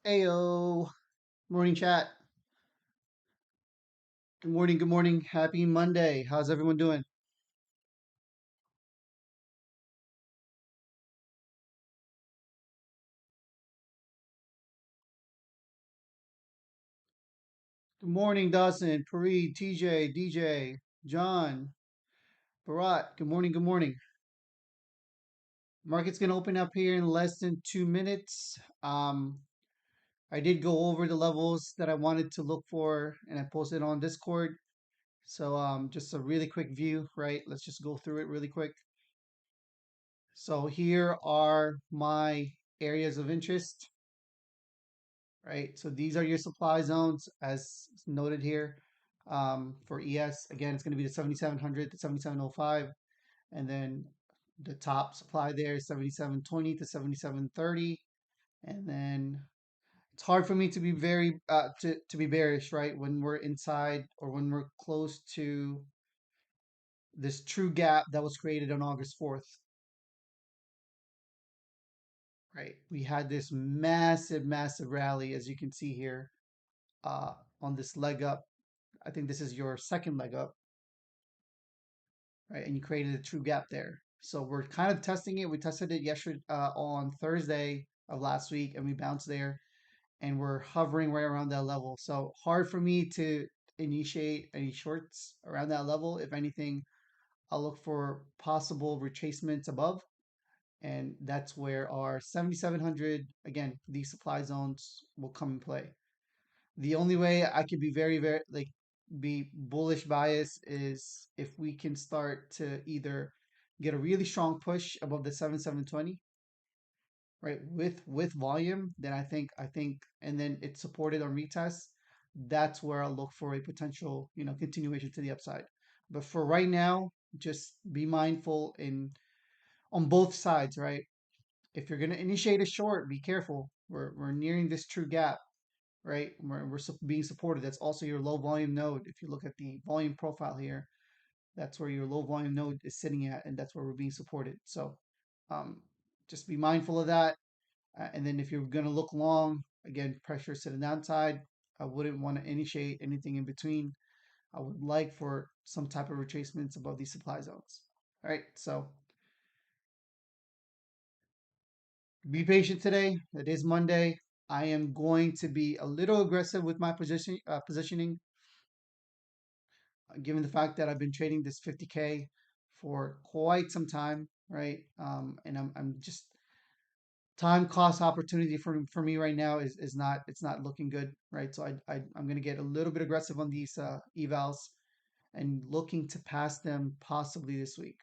Ayo, morning chat. Good morning, good morning. Happy Monday. How's everyone doing? Good morning, Dawson, Pareed, TJ, DJ, John, Barat. Good morning, good morning. Market's gonna open up here in less than 2 minutes. I did go over the levels that I wanted to look for, and I posted on Discord. So just a really quick view, right? Let's just go through it really quick. So here are my areas of interest, right? So these are your supply zones as noted here. For ES, again, it's going to be the 7700 to 7705. And then the top supply there is 7720 to 7730. And then it's hard for me to be to be bearish, right? When we're inside or when we're close to this true gap that was created on August 4th, right? We had this massive rally, as you can see here, uh, on this leg up. I think this is your second leg up, right? And you created a true gap there. So we're kind of testing it. We tested it yesterday on Thursday of last week, and we bounced there, and we're hovering right around that level. So hard for me to initiate any shorts around that level. If anything, I'll look for possible retracements above, and that's where our 7700 again these supply zones will come in play. The only way I could be very like be bullish bias is if we can start to either get a really strong push above the 7720, right, with volume, then I think and then it's supported on retest, that's where I'll look for a potential, continuation to the upside. But for right now, just be mindful in on both sides, right? If you're going to initiate a short, be careful. We're nearing this true gap, right? We're being supported. That's also your low volume node. If you look at the volume profile here, that's where your low volume node is sitting at, and that's where we're being supported. So um, just be mindful of that. And then if you're going to look long, again, pressure to the downside. I wouldn't want to initiate anything in between. I would like for some type of retracements above these supply zones. All right, so be patient today. It is Monday. I am going to be a little aggressive with my positioning, given the fact that I've been trading this 50K for quite some time, right? And I'm just time cost opportunity for me right now is not it's not looking good, right? So I'm gonna get a little bit aggressive on these evals and looking to pass them possibly this week.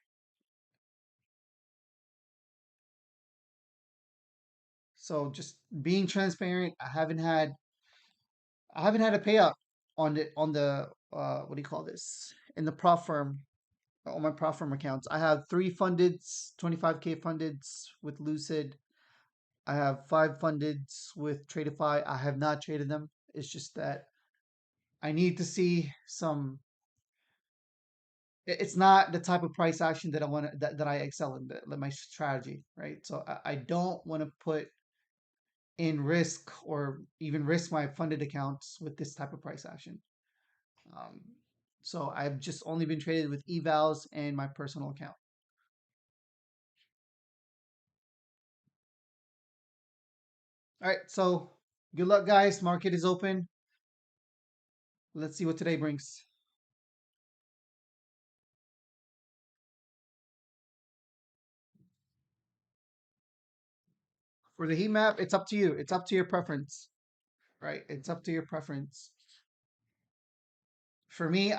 So just being transparent, I haven't had a payout on the what do you call this, in the prop firm, on my prop firm accounts. I have three fundeds, 25K fundeds with Lucid. I have five fundeds with Tradeify. I have not traded them. It's just that I need to see some. It's not the type of price action that I want to, that I excel in, like my strategy, right? So I don't want to put in risk or even risk my funded accounts with this type of price action. Um, so I've just only been traded with evals and my personal account. All right, so good luck, guys. Market is open. Let's see what today brings. For the heat map, it's up to you. It's up to your preference, right? It's up to your preference. For me,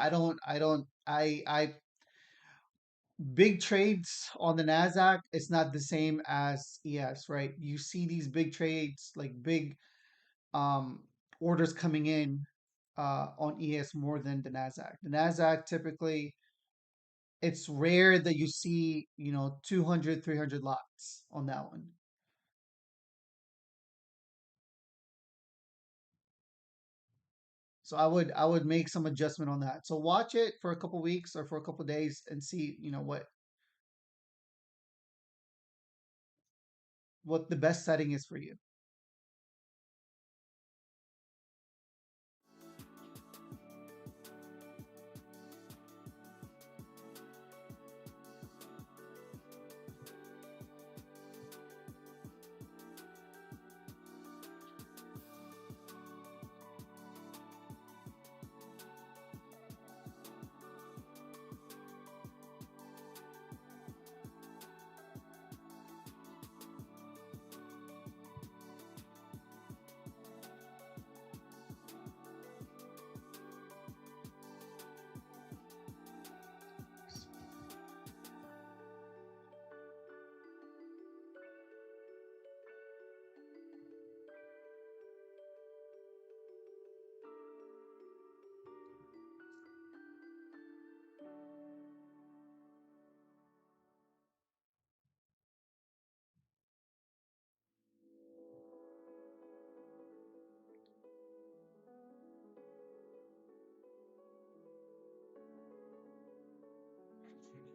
big trades on the Nasdaq. It's not the same as ES, right? You see these big trades, like big um, orders coming in on ES more than the Nasdaq. The Nasdaq typically, it's rare that you see 200, 300 lots on that one. So I would make some adjustment on that. So watch it for a couple weeks or for a couple days and see what the best setting is for you.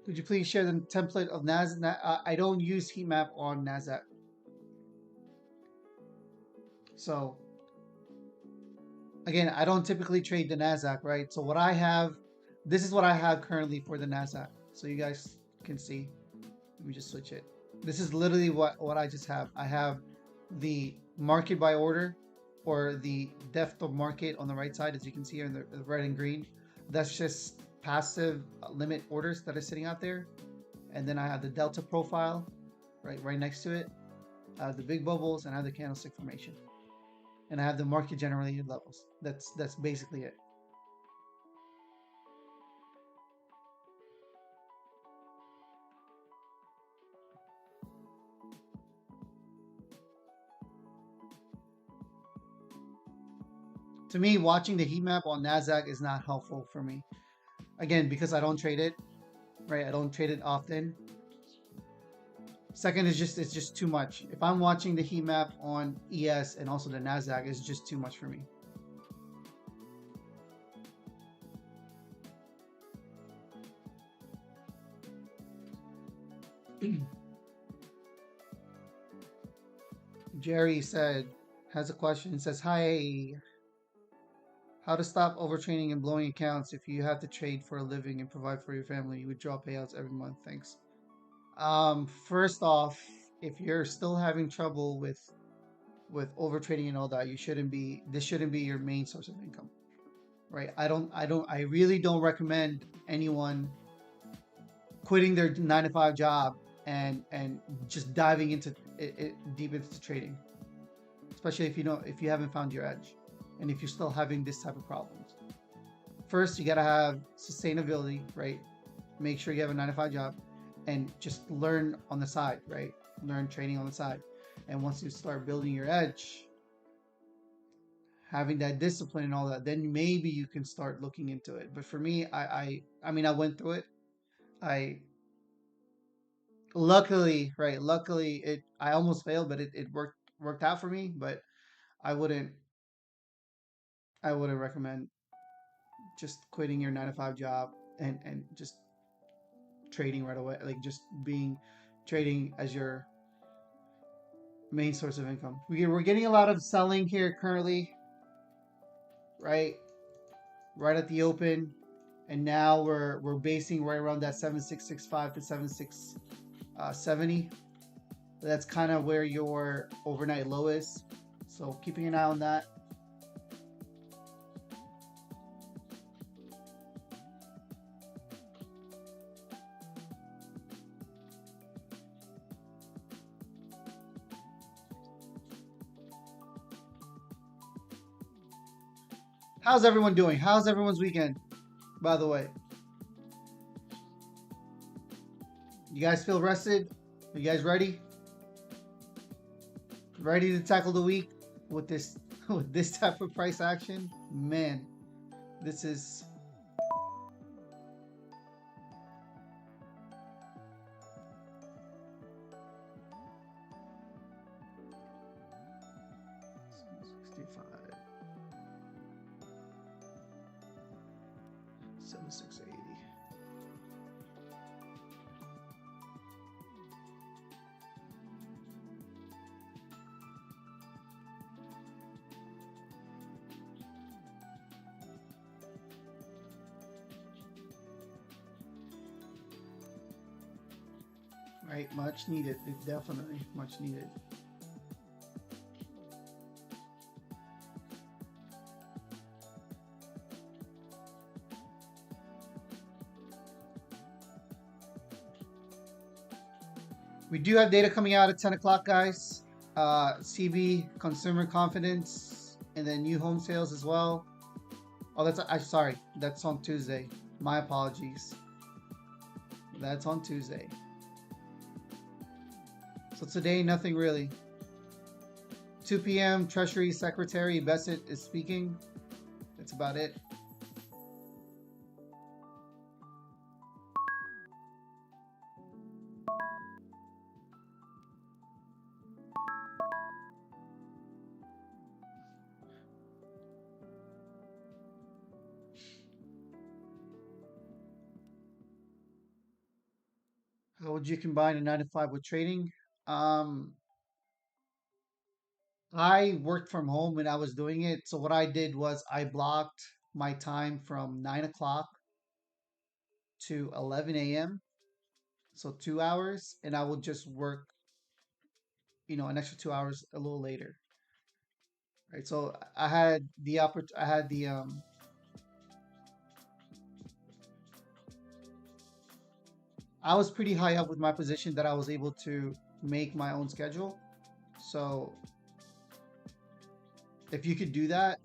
Could you please share the template of NASDAQ? I don't use Heatmap on NASDAQ. So again, I don't typically trade the NASDAQ, right? So what I have, this is what I have currently for the NASDAQ. So you guys can see. Let me just switch it. This is literally what I just have. I have the market by order, or the depth of market on the right side, as you can see here in the red and green. That's just passive limit orders that are sitting out there. And then I have the delta profile right next to it. I have the big bubbles, and I have the candlestick formation. And I have the market generated levels. That's basically it. To me, watching the heat map on NASDAQ is not helpful for me. Again, because I don't trade it, right? I don't trade it often. Second is it's just too much. If I'm watching the heat map on ES and also the NASDAQ, it's just too much for me. Jerry has a question. Says, hi, how to stop overtraining and blowing accounts if you have to trade for a living and provide for your family? You withdraw payouts every month. Thanks. First off, if you're still having trouble with overtrading and all that, this shouldn't be your main source of income, right? I really don't recommend anyone quitting their 9 to 5 job and just diving into deep into trading, especially if you haven't found your edge, and if you're still having this type of problems. First, you gotta have sustainability, right? Make sure you have a 9 to 5 job, and just learn on the side, right? Learn trading on the side. And once you start building your edge, having that discipline and all that, then maybe you can start looking into it. But for me, I mean, I went through it. I luckily, right? Luckily, I almost failed, but it worked out for me. But I wouldn't recommend just quitting your 9 to 5 job and just trading right away. Like just trading as your main source of income. We're getting a lot of selling here currently, right at the open, and now we're basing right around that 7665 to 7670. That's kind of where your overnight low is, so keeping an eye on that. How's everyone doing? How's everyone's weekend, by the way? You guys feel rested? Are you guys ready? Ready to tackle the week with this with this type of price action? Man, this is $65, 7680. Right, much needed. It definitely much needed. We do have data coming out at 10 o'clock, guys. CB, consumer confidence, and then new home sales as well. Oh, sorry. That's on Tuesday. My apologies. That's on Tuesday. So today, nothing really. 2 p.m. Treasury Secretary Bassett is speaking. That's about it. How would you combine a 9 to 5 with trading? Um, I worked from home when I was doing it. So what I did was I blocked my time from 9 o'clock to 11 a.m. So 2 hours, and I would just work, an extra 2 hours a little later. Right. So I had the I had the I was pretty high up with my position that I was able to make my own schedule. So if you could do that,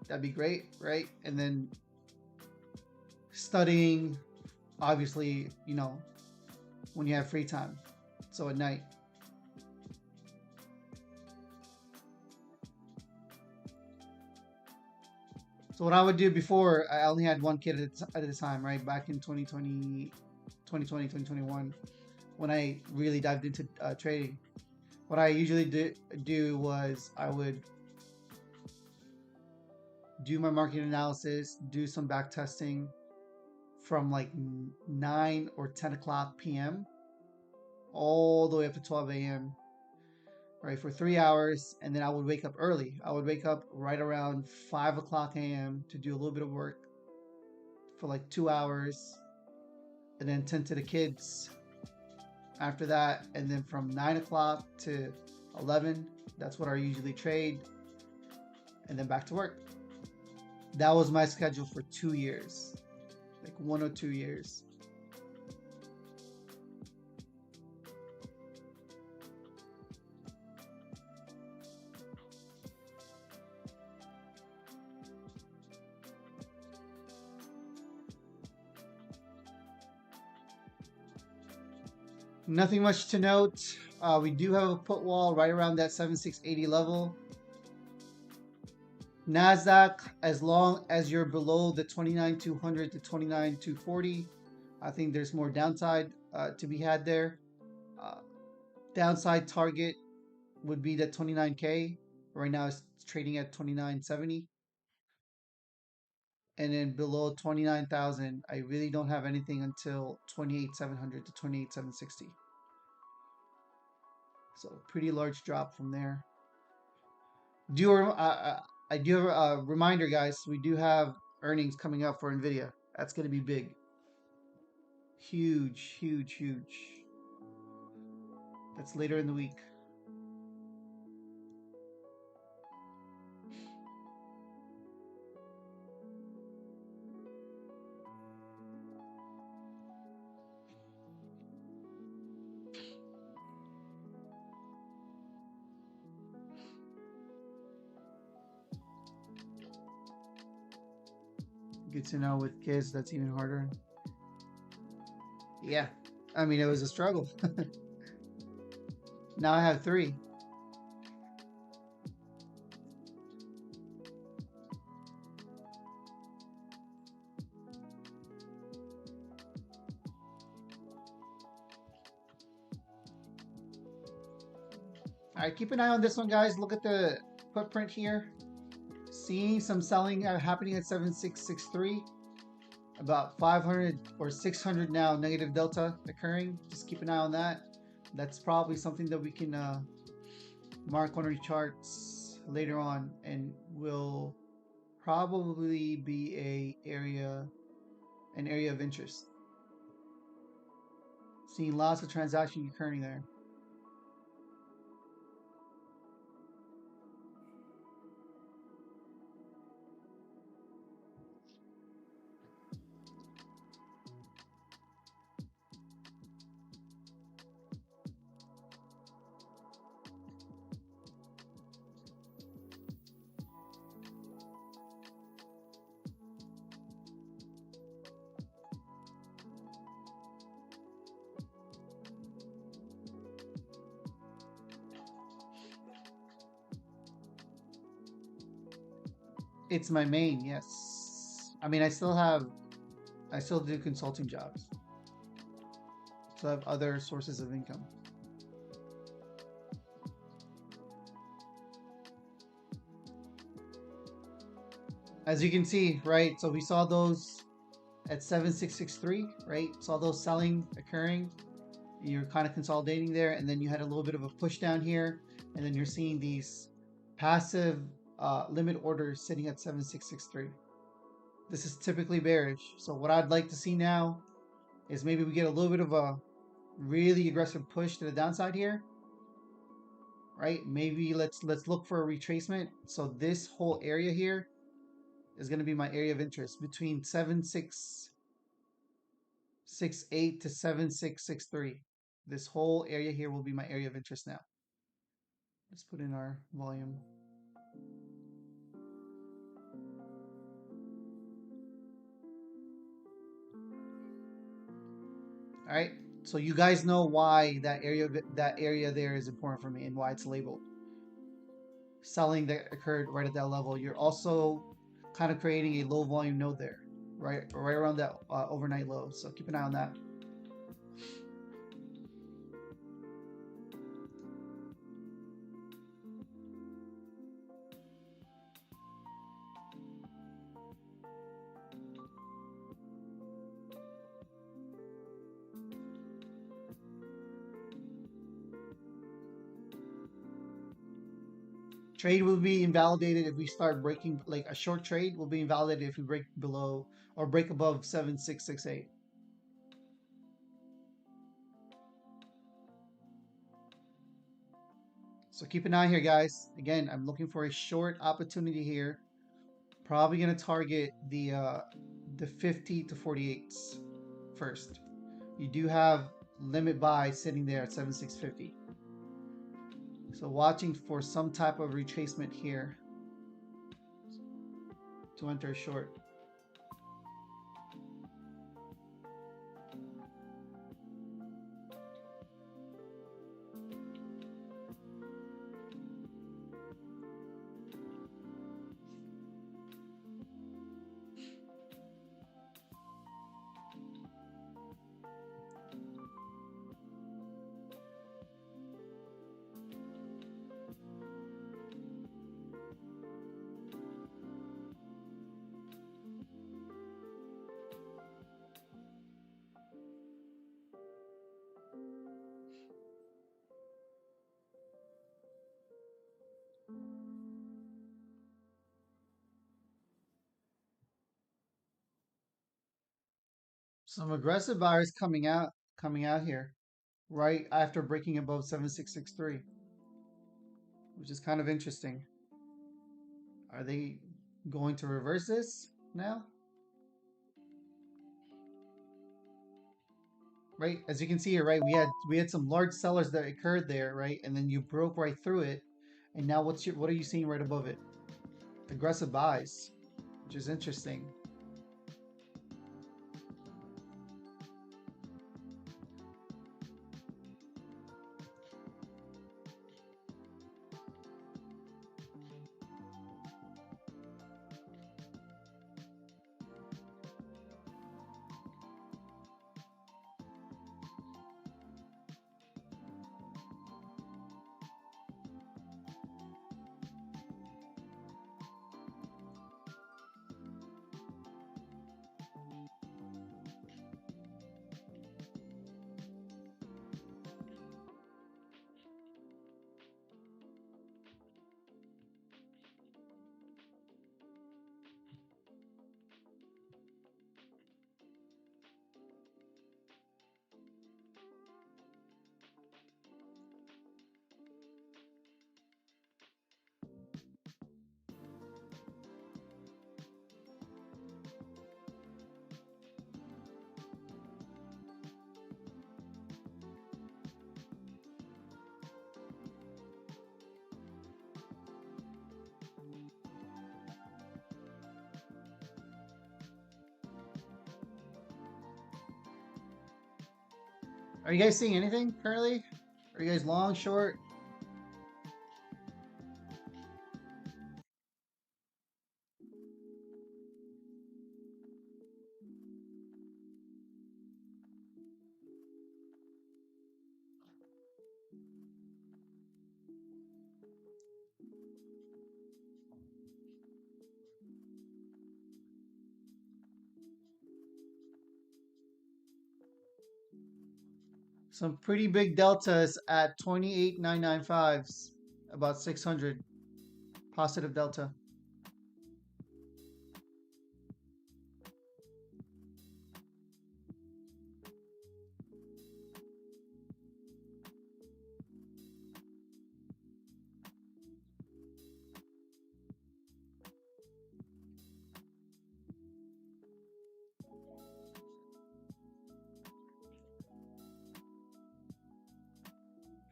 that'd be great, right? And then studying, obviously, when you have free time. So at night. So what I would do before, I only had one kid at a time, right? Back in 2021, when I really dived into trading. What I usually do was I would do my market analysis, do some back testing from like 9 or 10 o'clock p.m. all the way up to 12 a.m. Right, for 3 hours, and then I would wake up early. I would wake up right around 5 o'clock a.m. to do a little bit of work for like 2 hours, and then tend to the kids after that. And then from 9 o'clock to 11, that's what I usually trade, and then back to work. That was my schedule for 2 years, like 1 or 2 years. Nothing much to note. We do have a put wall right around that 7680 level. NASDAQ, as long as you're below the 29,200 to 29,240, I think there's more downside to be had there. Downside target would be the 29K. Right now it's trading at 2970. And then below 29,000, I really don't have anything until 28,700 to 28,760. So pretty large drop from there. I do have a reminder, guys. We do have earnings coming up for Nvidia. That's going to be big, huge, huge, huge. That's later in the week. Good to know with kids, that's even harder. Yeah, I mean, it was a struggle. Now I have 3. All right, keep an eye on this one, guys. Look at the footprint here. Seeing some selling happening at 7663. About 500 or 600 now negative delta occurring. Just keep an eye on that. That's probably something that we can mark on our charts later on, and will probably be an area of interest. Seeing lots of transactions occurring there. It's my main, yes. I mean, I still do consulting jobs. So I have other sources of income. As you can see, right? So we saw those at 7663, right? Saw those selling occurring. You're kind of consolidating there, and then you had a little bit of a push down here, and then you're seeing these passive limit orders sitting at 7663. This is typically bearish. So what I'd like to see now is maybe we get a little bit of a really aggressive push to the downside here, right? Maybe let's look for a retracement. So this whole area here is going to be my area of interest between 7668 to 7663. This whole area here will be my area of interest now. Let's put in our volume. All right. So you guys know why that area there is important for me and why it's labeled. Selling that occurred right at that level. You're also kind of creating a low volume node there, right around that overnight low. So keep an eye on that. Trade will be invalidated if we start breaking, like a short trade will be invalidated if we break below or break above 7668. So keep an eye here, guys. Again, I'm looking for a short opportunity here. Probably gonna target the 50 to 48s first. You do have limit buy sitting there at 7650. So watching for some type of retracement here to enter short. Some aggressive buyers coming out here right after breaking above 7663, which is kind of interesting. Are they going to reverse this now? Right, as you can see here, right, we had some large sellers that occurred there, right, and then you broke right through it, and now what are you seeing right above it? Aggressive buys, which is interesting. Are you guys seeing anything currently? Are you guys long, short? Some pretty big deltas at 28,995s, about 600 positive delta.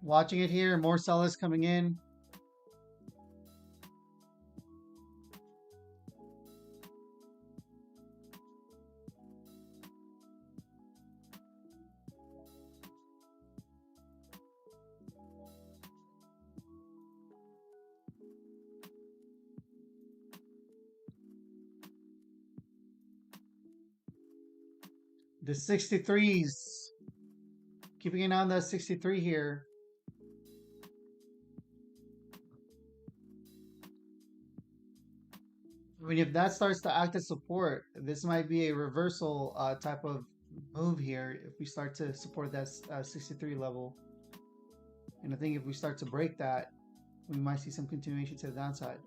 Watching it here, more sellers coming in. The 63s. Keeping an eye on that 63 here. I mean, if that starts to act as support, this might be a reversal type of move here if we start to support that 63 level. And I think if we start to break that, we might see some continuation to the downside.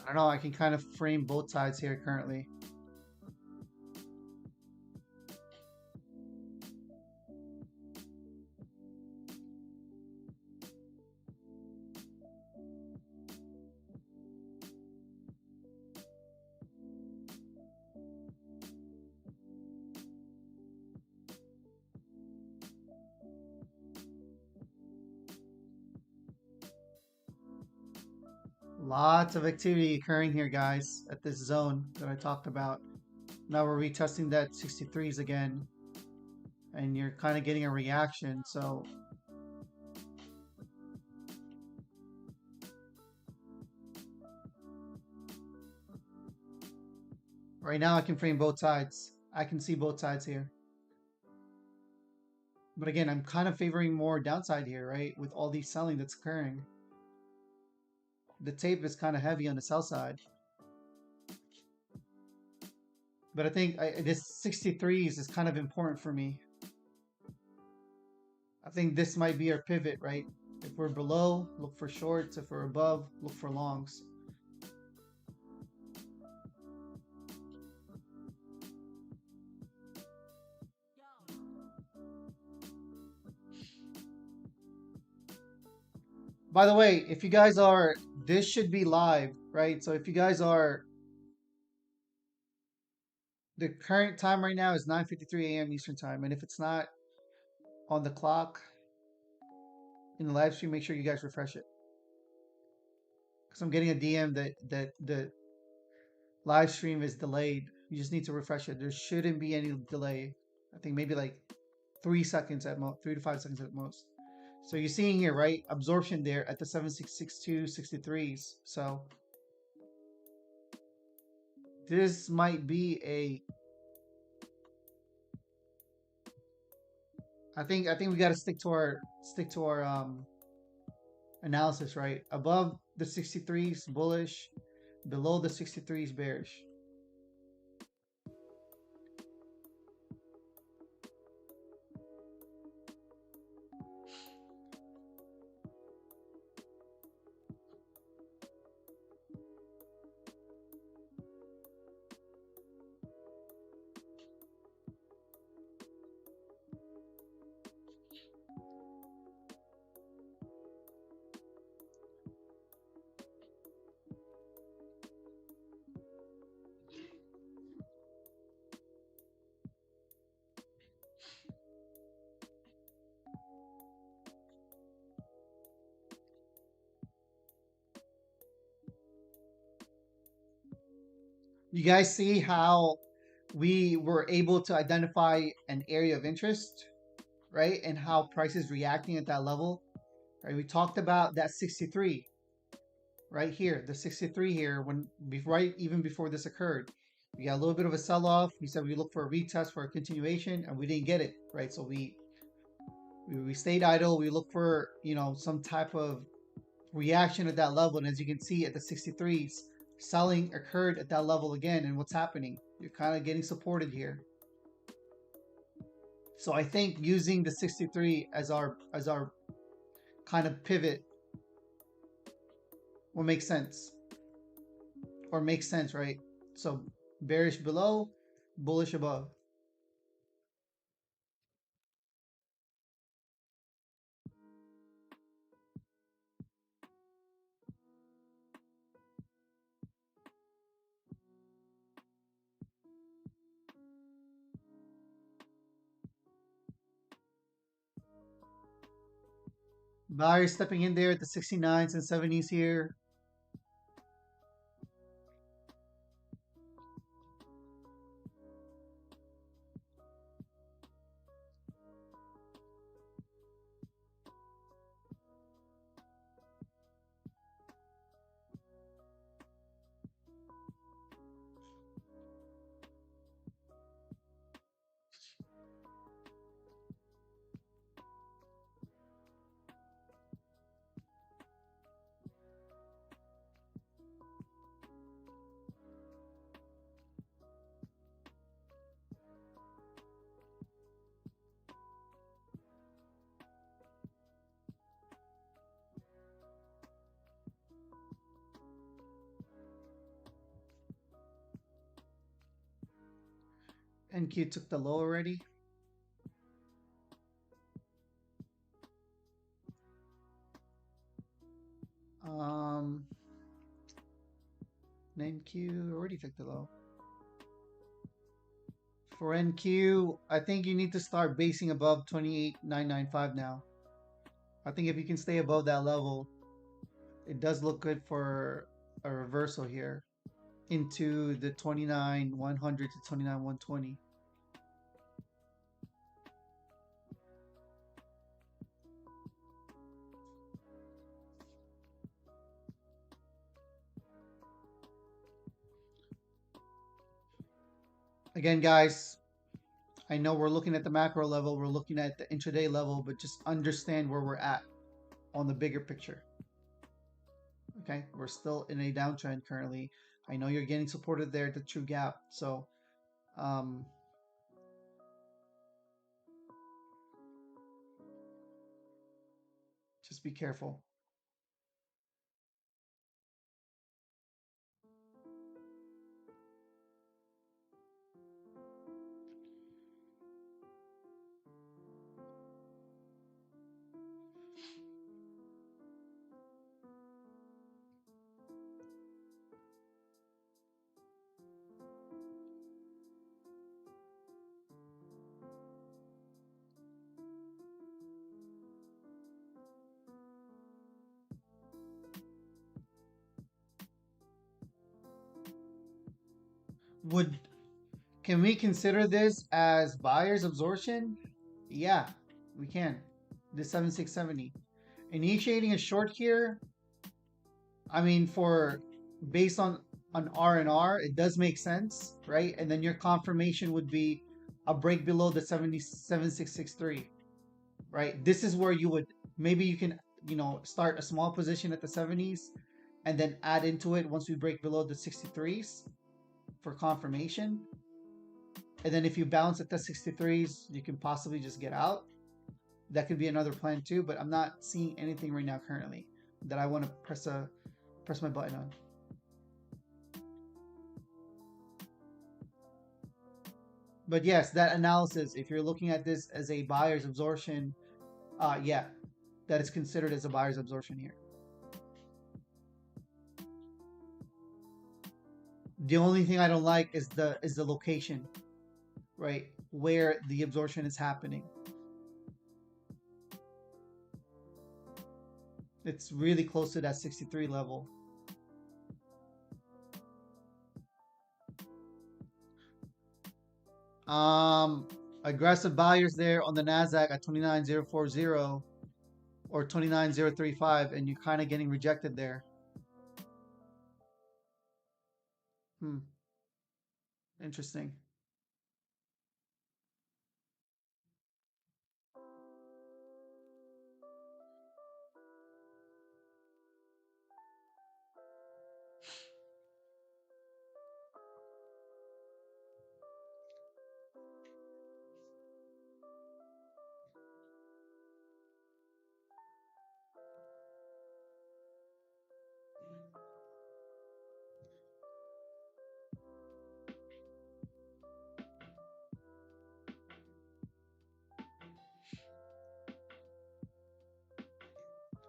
I don't know, I can kind of frame both sides here currently. Lots of activity occurring here, guys, at this zone that I talked about. Now we're retesting that 63s again, and you're kind of getting a reaction. So right now I can frame both sides. I can see both sides here. But again, I'm kind of favoring more downside here, right? With all these selling that's occurring. The tape is kind of heavy on the sell side. But I think this 63s is kind of important for me. I think this might be our pivot, right? If we're below, look for shorts. If we're above, look for longs. By the way, if you guys are, this should be live, right? So if you guys are, the current time right now is 9:53 a.m. Eastern time. And if it's not on the clock in the live stream, make sure you guys refresh it. Because I'm getting a DM that the live stream is delayed. You just need to refresh it. There shouldn't be any delay. I think maybe like 3 seconds at most, 3 to 5 seconds at most. So you're seeing here, right? Absorption there at the 7662 63s. So this might be a, I think we got to stick to our analysis, right? Above the 63s bullish, below the 63s bearish. You guys see how we were able to identify an area of interest, right? And how price is reacting at that level, right? We talked about that 63 right here, the 63 here, when right even before this occurred. We got a little bit of a sell-off. We said we look for a retest for a continuation, and we didn't get it, right? So we stayed idle. We look for some type of reaction at that level, and as you can see at the 63s, selling occurred at that level again. And what's happening? You're kind of getting supported here. So I think using the 63 as our kind of pivot will make sense, or makes sense, right? So bearish below, bullish above. Buyers stepping in there at the 69s and 70s here. NQ took the low already. Um, NQ already took the low. For NQ, I think you need to start basing above 28,995 now. I think if you can stay above that level, it does look good for a reversal here into the 29,100 to 29,120. Again, guys, I know we're looking at the macro level, we're looking at the intraday level, but just understand where we're at on the bigger picture. Okay, we're still in a downtrend currently. I know you're getting supported there at the true gap, so um, just be careful. Would Can we consider this as buyer's absorption? Yeah, we can. The 7670 initiating a short here. I mean, for based on R and R, it does make sense, right? And then your confirmation would be a break below the 77663, right? This is where you would maybe you can start a small position at the 70s and then add into it once we break below the 63s for confirmation. And then if you bounce at the 63s, you can possibly just get out. That could be another plan too, but I'm not seeing anything right now currently that I want to press my button on. But yes, that analysis, if you're looking at this as a buyer's absorption, yeah, that is considered as a buyer's absorption here. The only thing I don't like is the location, right, where the absorption is happening. It's really close to that 63 level. Um, Aggressive buyers there on the Nasdaq at 29,040 or 29,035, and you're kind of getting rejected there. Hmm, interesting.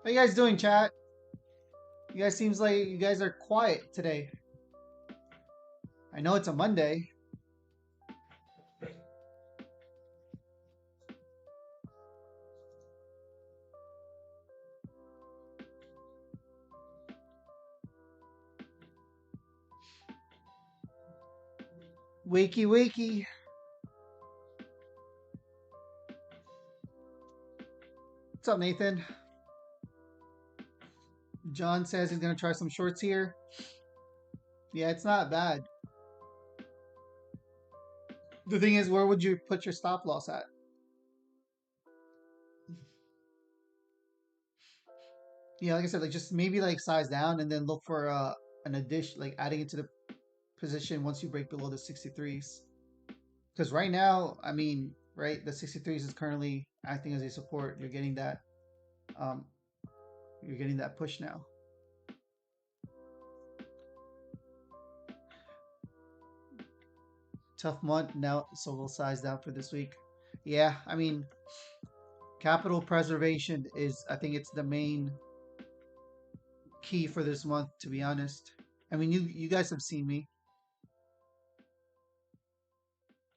How you guys doing, chat? You guys seems like you guys are quiet today. I know it's a Monday. Wakey, wakey. What's up, Nathan? John says he's gonna try some shorts here. Yeah, it's not bad. The thing is, where would you put your stop loss at? Yeah, like I said, like just maybe like size down and then look for an addition, like adding it to the position once you break below the 63s. Because right now, I mean, right, the 63s is currently acting as a support. Um, you're getting that push now. Tough month now, so we'll size down for this week. Yeah, I mean, capital preservation is, I think it's the main key for this month, to be honest. I mean, you guys have seen me.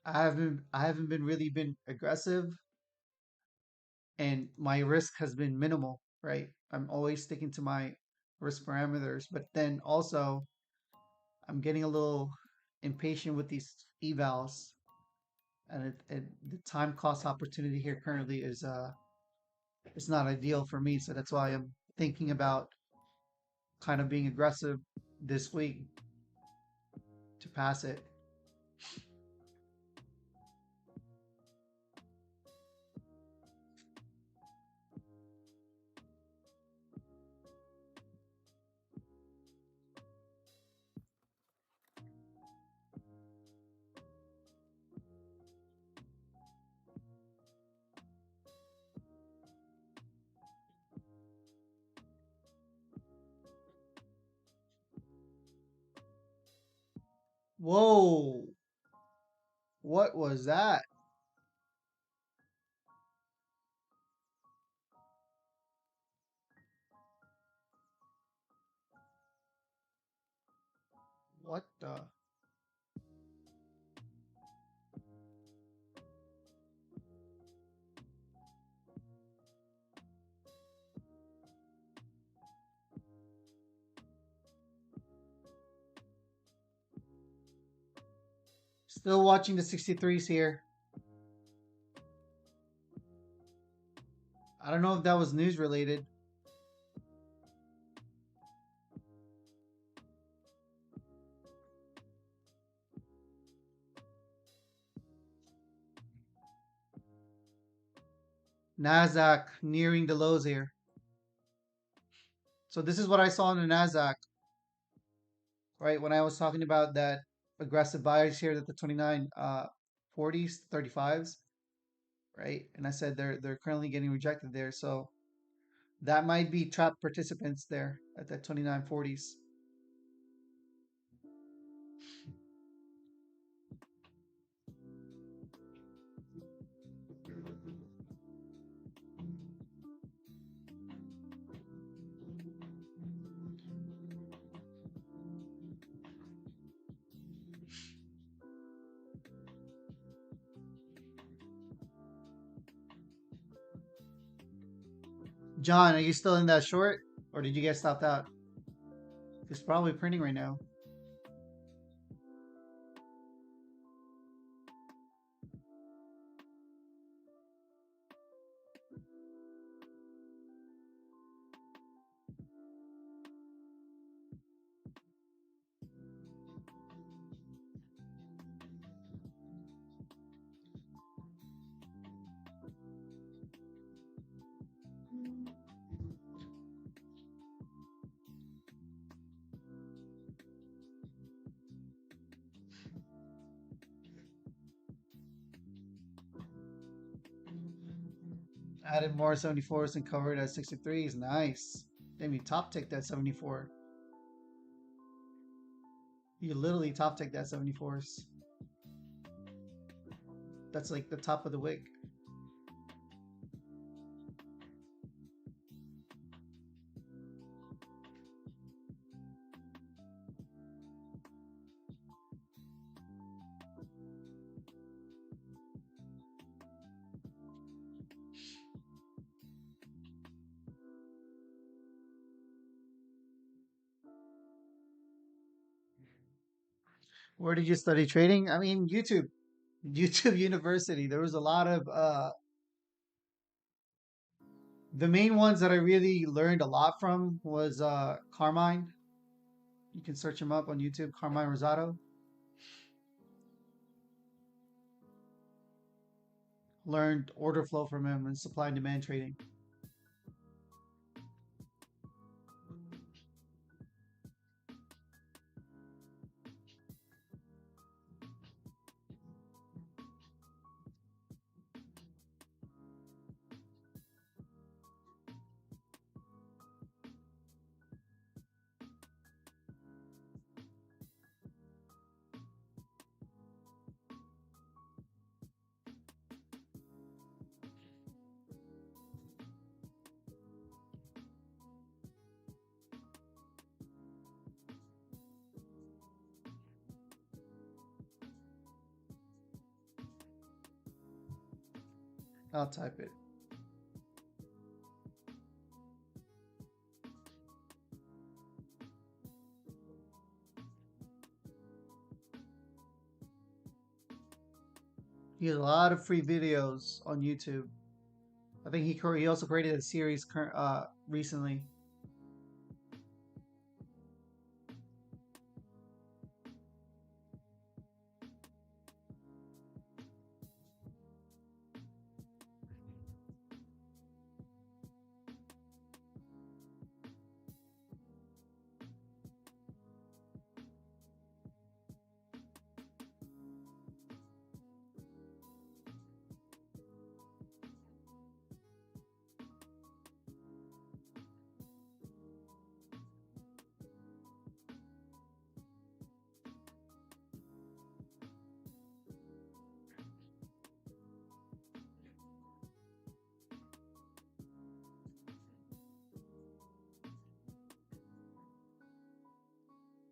I haven't been really been aggressive, and my risk has been minimal, right? I'm always sticking to my risk parameters, but then also I'm getting a little impatient with these evals, and the time cost opportunity here currently is it's not ideal for me. So that's why I'm thinking about kind of being aggressive this week to pass it. Whoa! What was that? What the? Still watching the 63s here. I don't know if that was news related. Nasdaq nearing the lows here. So this is what I saw in the Nasdaq, right? When I was talking about that aggressive buyers here at the 29 40s, 35s, right? And I said they're currently getting rejected there. So that might be trapped participants there at that 2940s. John, are you still in that short? Or did you get stopped out? It's probably printing right now. Added more 74s and covered at 63s. Nice. Damn, you top tick that 74. You literally top tick that 74s. That's like the top of the wick. Where did you study trading? I mean, YouTube. YouTube University. There was a lot of the main ones that I really learned a lot from was Carmine. You can search him up on YouTube, Carmine Rosado. Learned order flow from him and supply and demand trading. I'll type it. He has a lot of free videos on YouTube. I think he also created a series recently.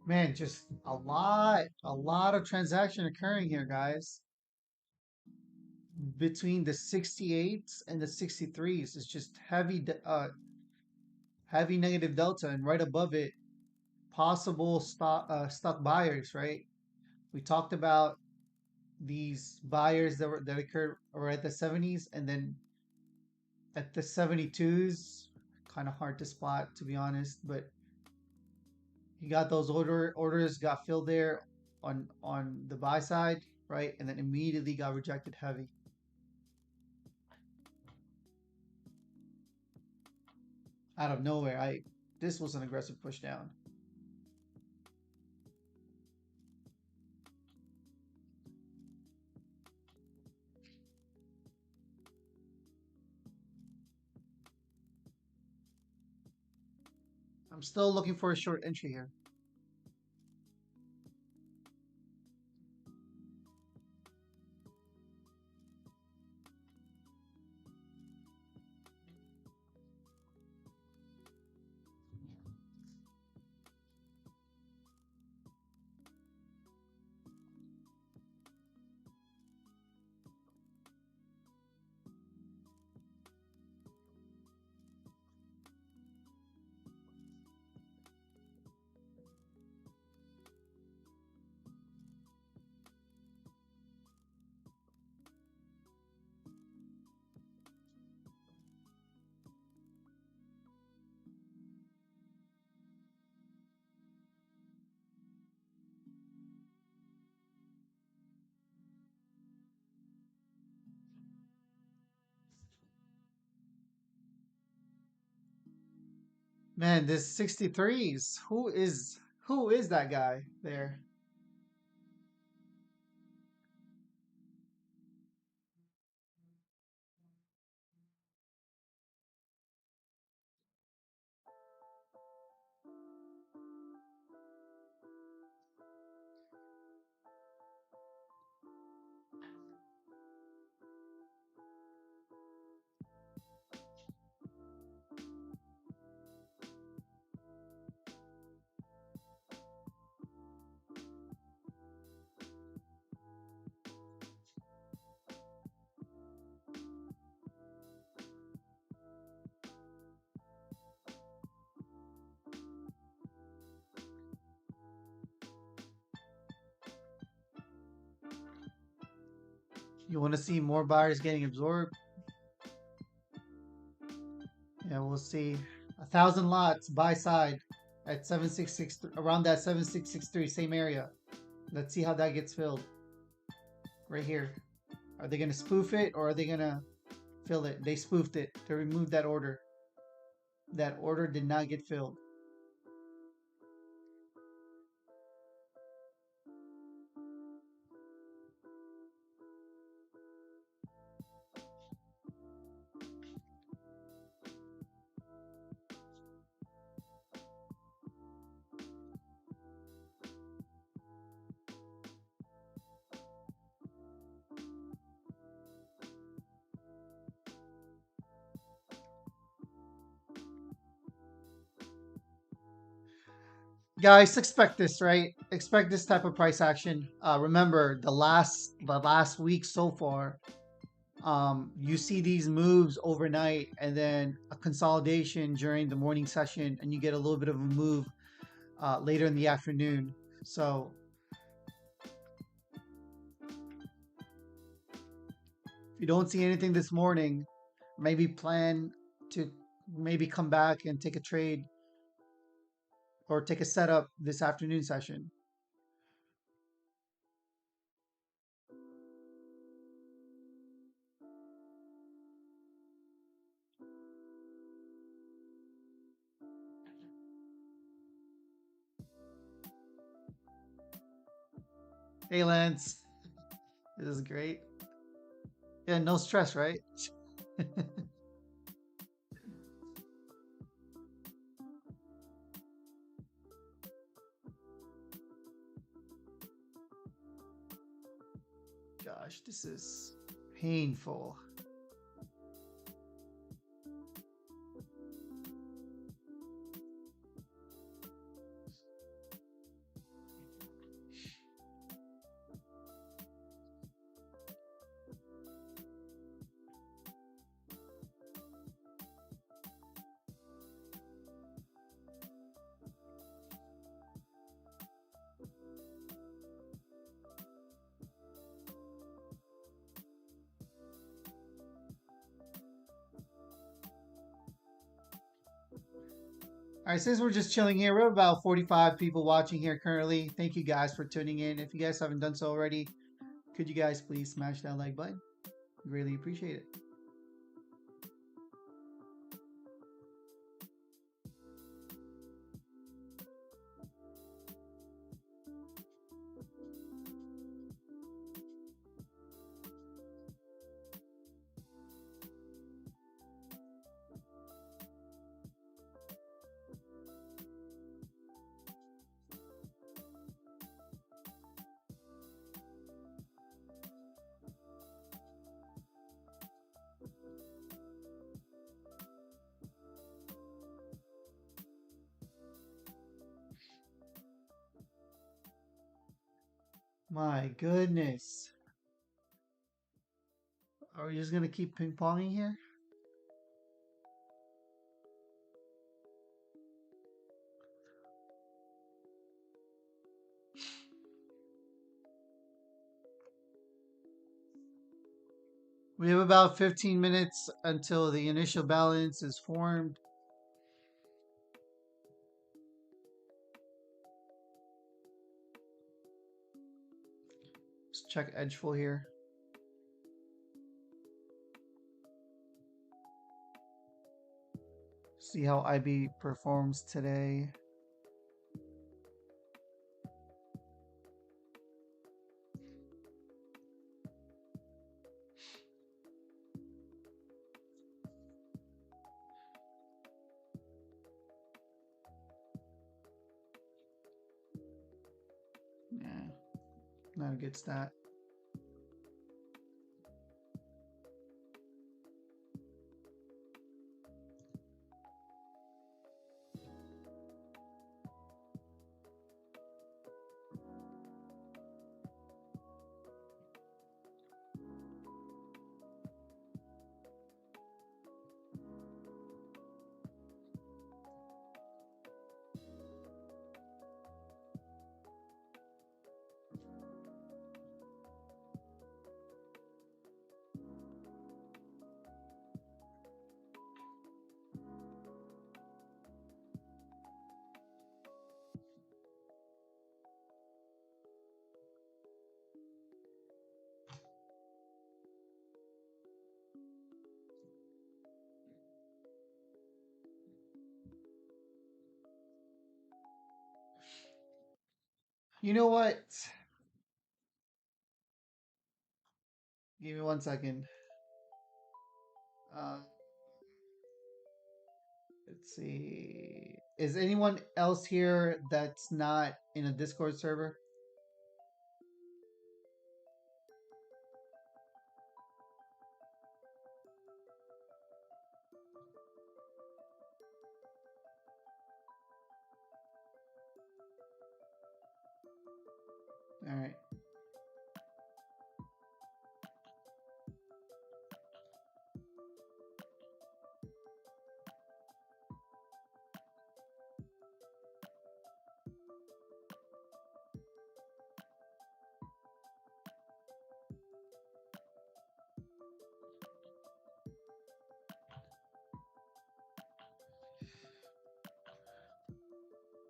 Man, just a lot of transaction occurring here, guys. Between the 68s and the 63s, it's just heavy negative delta, and right above it, possible stock buyers. Right? We talked about these buyers that occurred right at the 70s, and then at the 72s, kind of hard to spot to be honest, but he got those orders got filled there on the buy side, right? And then immediately got rejected heavy. Out of nowhere. I This was an aggressive push down. I'm still looking for a short entry here. Man, this 63s. Who is that guy there? You want to see more buyers getting absorbed? Yeah, we'll see. 1,000 lots buy side at 7663, around that 7663, same area. Let's see how that gets filled. Right here. Are they gonna spoof it or are they gonna fill it? They spoofed it to remove that order. That order did not get filled. Guys, expect this, right? Expect this type of price action. Remember the last week so far, you see these moves overnight and then a consolidation during the morning session, and you get a little bit of a move later in the afternoon. So if you don't see anything this morning, maybe plan to maybe come back and take a trade or take a setup this afternoon session. Hey, Lance. This is great. Yeah, no stress, right? Gosh, this is painful. All right, since we're just chilling here, we have about 45 people watching here currently. Thank you guys for tuning in. If you guys haven't done so already, could you guys please smash that like button? Really appreciate it. My goodness. Are we just going to keep ping ponging here? We have about 15 minutes until the initial balance is formed. Let's check Edgeful here. See how IB performs today. Yeah, not a good stat. You know what? Give me 1 second. Uh, let's see. Is anyone else here that's not in a Discord server? All right.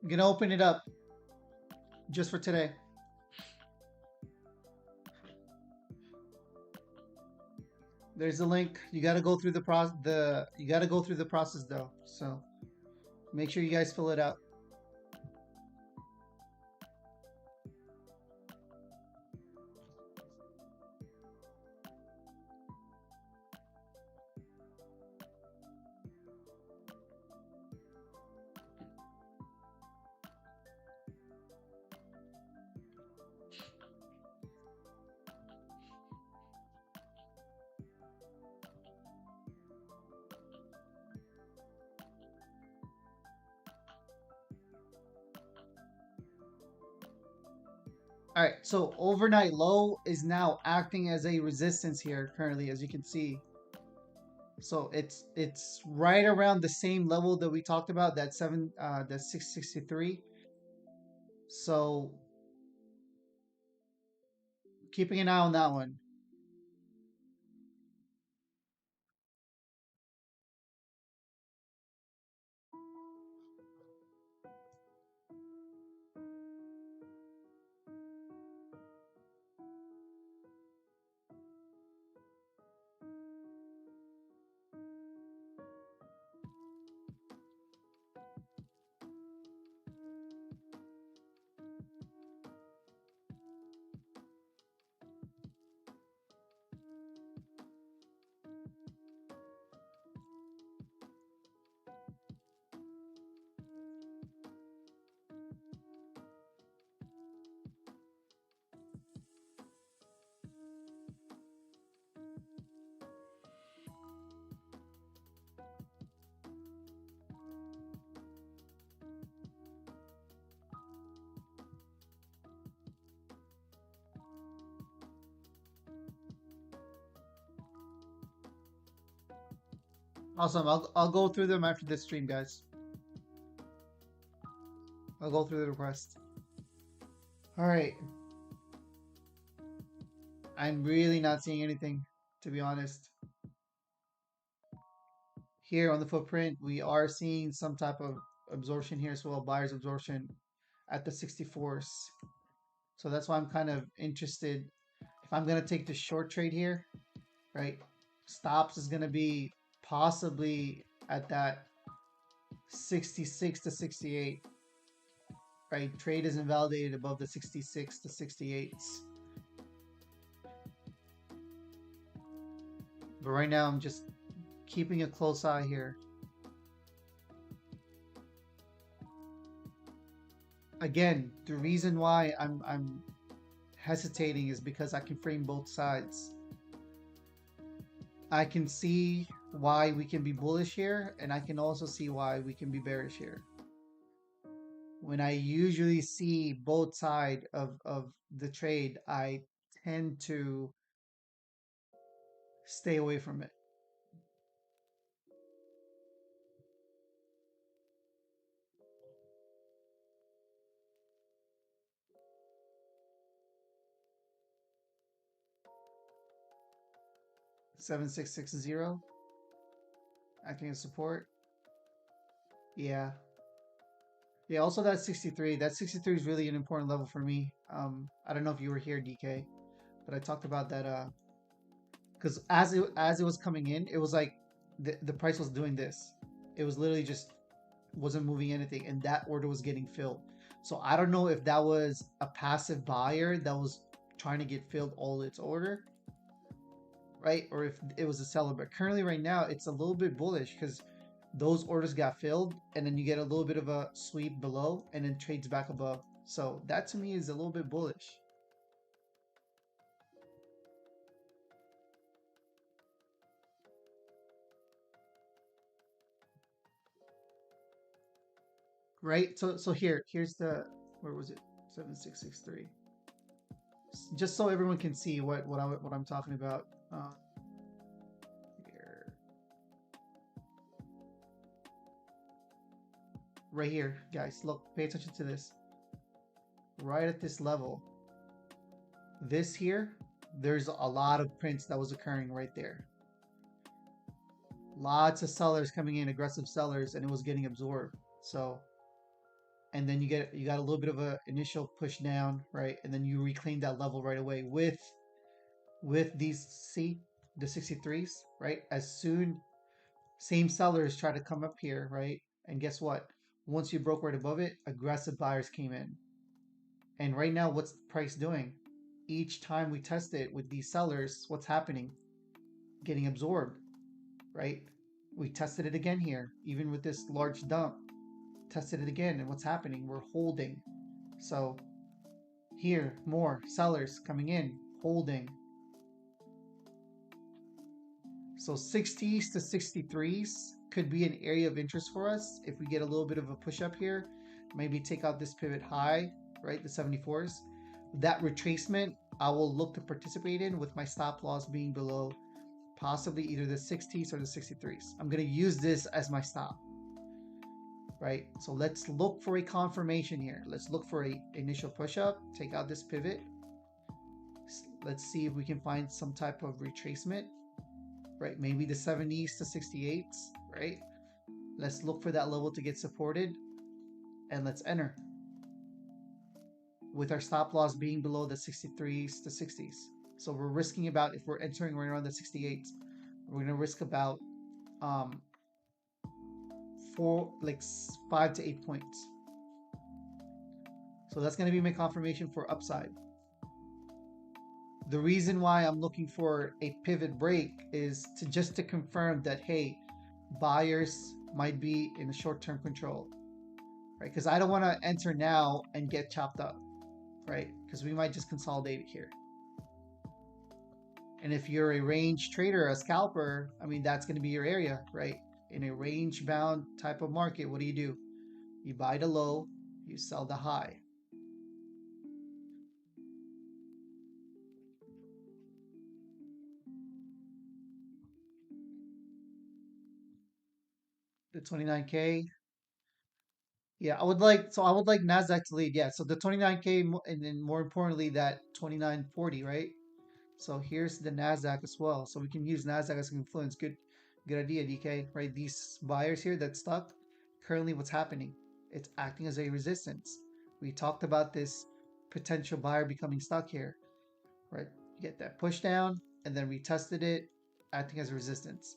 I'm gonna open it up just for today. There's a link. You got to go through the process. You got to go through the process though. So make sure you guys fill it out. All right. So overnight low is now acting as a resistance here currently, as you can see. So it's right around the same level that we talked about, that 663. So keeping an eye on that one. Awesome. I'll go through them after this stream, guys. I'll go through the request. All right. I'm really not seeing anything, to be honest. Here on the footprint, we are seeing some type of absorption here as well, buyer's absorption at the 64s. So that's why I'm kind of interested. If I'm going to take the short trade here, right, stops is going to be possibly at that 66 to 68. Right, trade is invalidated above the 66 to 68s. But right now, I'm just keeping a close eye here. Again, the reason why I'm hesitating is because I can frame both sides. I can see why we can be bullish here, and I can also see why we can be bearish here. When I usually see both sides of the trade, I tend to stay away from it. Seven six six zero acting as support. Yeah. Yeah, also that 63. That 63 is really an important level for me. I don't know if you were here, DK, but I talked about that because as it was coming in, it was like the price was doing this. It was literally just wasn't moving anything, and that order was getting filled. So I don't know if that was a passive buyer that was trying to get filled all its order, right? Or if it was a seller. But currently right now it's a little bit bullish because those orders got filled and then you get a little bit of a sweep below and then trades back above. So that to me is a little bit bullish. Right? So here's the, where was it? 7663. Just so everyone can see what I'm talking about. Here, right here, guys. Look, pay attention to this. Right at this level, this here, there's a lot of prints that was occurring right there. Lots of sellers coming in, aggressive sellers, and it was getting absorbed. So, and then you got a little bit of a initial push down, right? And then you reclaim that level right away with these, see, the 63s, right? As soon, same sellers try to come up here, right? And guess what? Once you broke right above it, aggressive buyers came in. And right now, what's the price doing? Each time we test it with these sellers, what's happening? Getting absorbed, right? We tested it again here, even with this large dump. Tested it again, and what's happening? We're holding. So here, more sellers coming in, holding. So 60s to 63s could be an area of interest for us if we get a little bit of a push up here. Maybe take out this pivot high, right? The 74s. That retracement, I will look to participate in with my stop loss being below possibly either the 60s or the 63s. I'm going to use this as my stop, right? So let's look for a confirmation here. Let's look for a initial push up, take out this pivot. Let's see if we can find some type of retracement, right? Maybe the 70s to 68s, right? Let's look for that level to get supported and let's enter with our stop loss being below the 63s to 60s. So we're risking about, if we're entering right around the 68s, we're going to risk about like 5 to 8 points. So that's going to be my confirmation for upside. The reason why I'm looking for a pivot break is to confirm that, hey, buyers might be in a short-term control, right? Because I don't want to enter now and get chopped up, right? Because we might just consolidate it here. And if you're a range trader, a scalper, I mean, that's going to be your area, right? In a range bound type of market, what do? You buy the low, you sell the high. The 29K. Yeah, I would like Nasdaq to lead. Yeah, so the 29K and then more importantly that 2940, right? So here's the Nasdaq as well. So we can use Nasdaq as an influence. Good idea, DK, right? These buyers here that stuck, currently what's happening? It's acting as a resistance. We talked about this potential buyer becoming stuck here, right? You get that push down and then we tested it, acting as a resistance,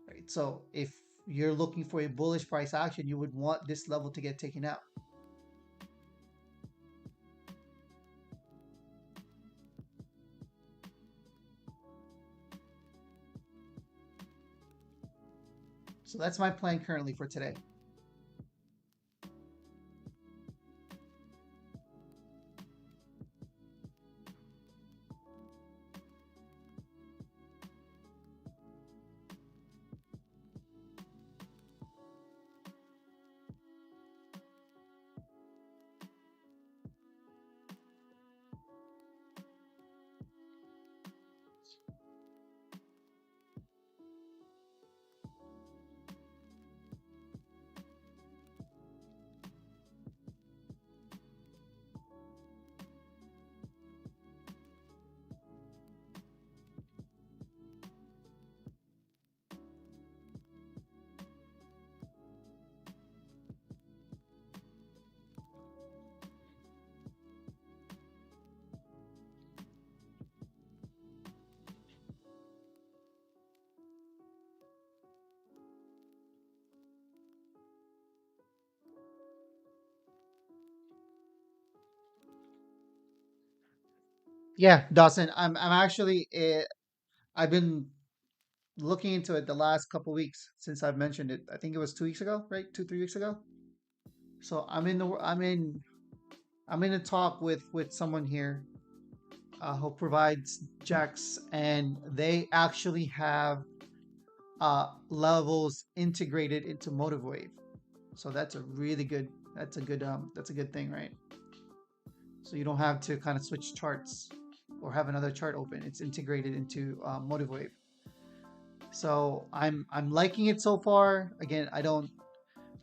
right? So if you're looking for a bullish price action, you would want this level to get taken out. So that's my plan currently for today. Yeah, Dawson. I'm actually I've been looking into it the last couple weeks since I've mentioned it. I think it was 2 weeks ago, right? 2, 3 weeks ago. So I'm in a talk with someone here who provides checks, and they actually have levels integrated into Motivewave. So that's a really good. That's a good thing, right? So you don't have to kind of switch charts or have another chart open. It's integrated into Motivewave. So I'm liking it so far. Again, I don't.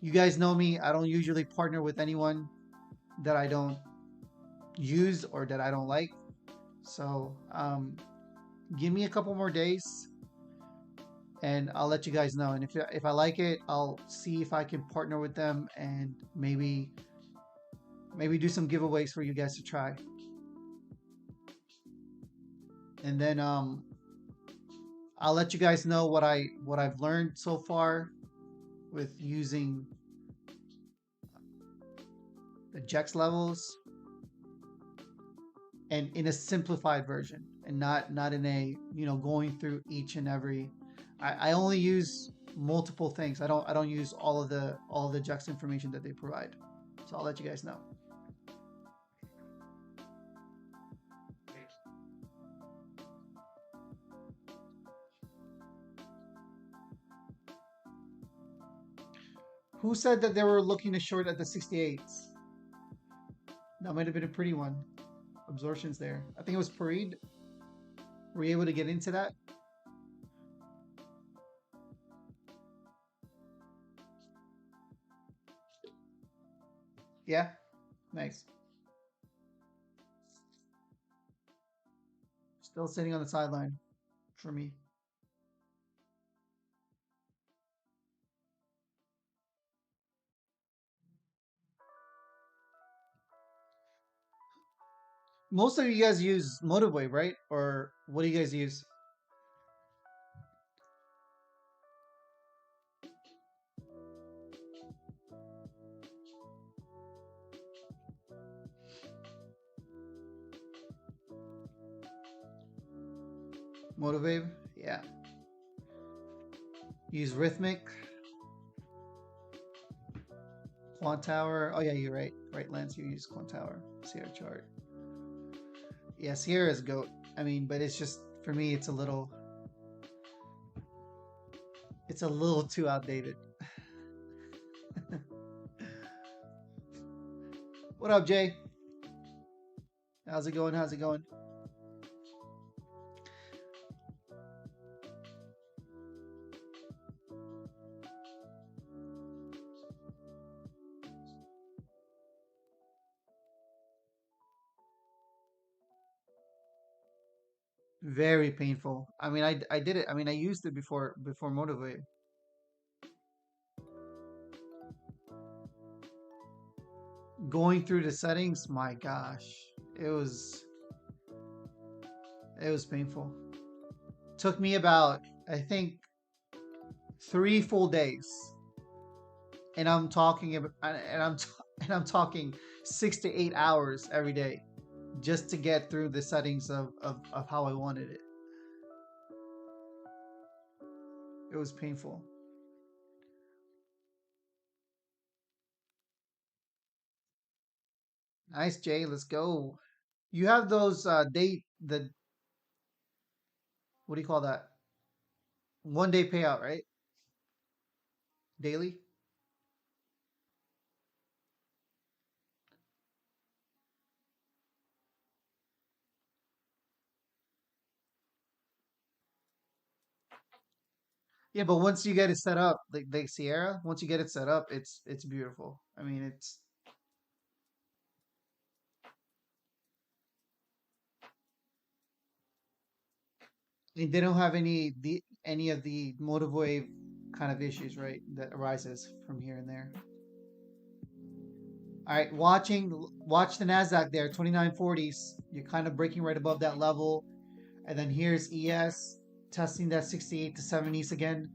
You guys know me. I don't usually partner with anyone that I don't use or that I don't like. So give me a couple more days, and I'll let you guys know. And if I like it, I'll see if I can partner with them and maybe do some giveaways for you guys to try. And then I'll let you guys know what I've learned so far with using the Jex levels and in a simplified version and not in a going through each and every. I only use multiple things. I don't use all of the Jex information that they provide. So I'll let you guys know. Who said that they were looking to short at the 68s? That might have been a pretty one. Absorption's there. I think it was Parid. Were you able to get into that? Yeah? Nice. Still sitting on the sideline for me. Most of you guys use Motivewave, right? Or what do you guys use? Motivewave? Yeah. Use Rhythmic, Quant Tower. Oh yeah, you're right. Right, Lance, you use Quant Tower. Sierra chart. Yeah, Sierra's goat. I mean, but it's just for me, it's a little too outdated. What up, Jay? How's it going? How's it going? Very painful. I mean, I did it. I mean, I used it before Motivate. Going through the settings, my gosh, it was it was painful. Took me about I think 3 full days, and I'm talking about and I'm talking 6 to 8 hours every day just to get through the settings of how I wanted it. It was painful. Nice, Jay. Let's go. You have those the what do you call that? 1 day payout, right? Daily. Yeah, but once you get it set up, like Sierra, once you get it set up, it's beautiful. I mean, it's they don't have any of the Motivewave kind of issues, right? That arises from here and there. All right, watch the Nasdaq there, 2940s. You're kind of breaking right above that level, and then here's ES testing that 68 to 70s again.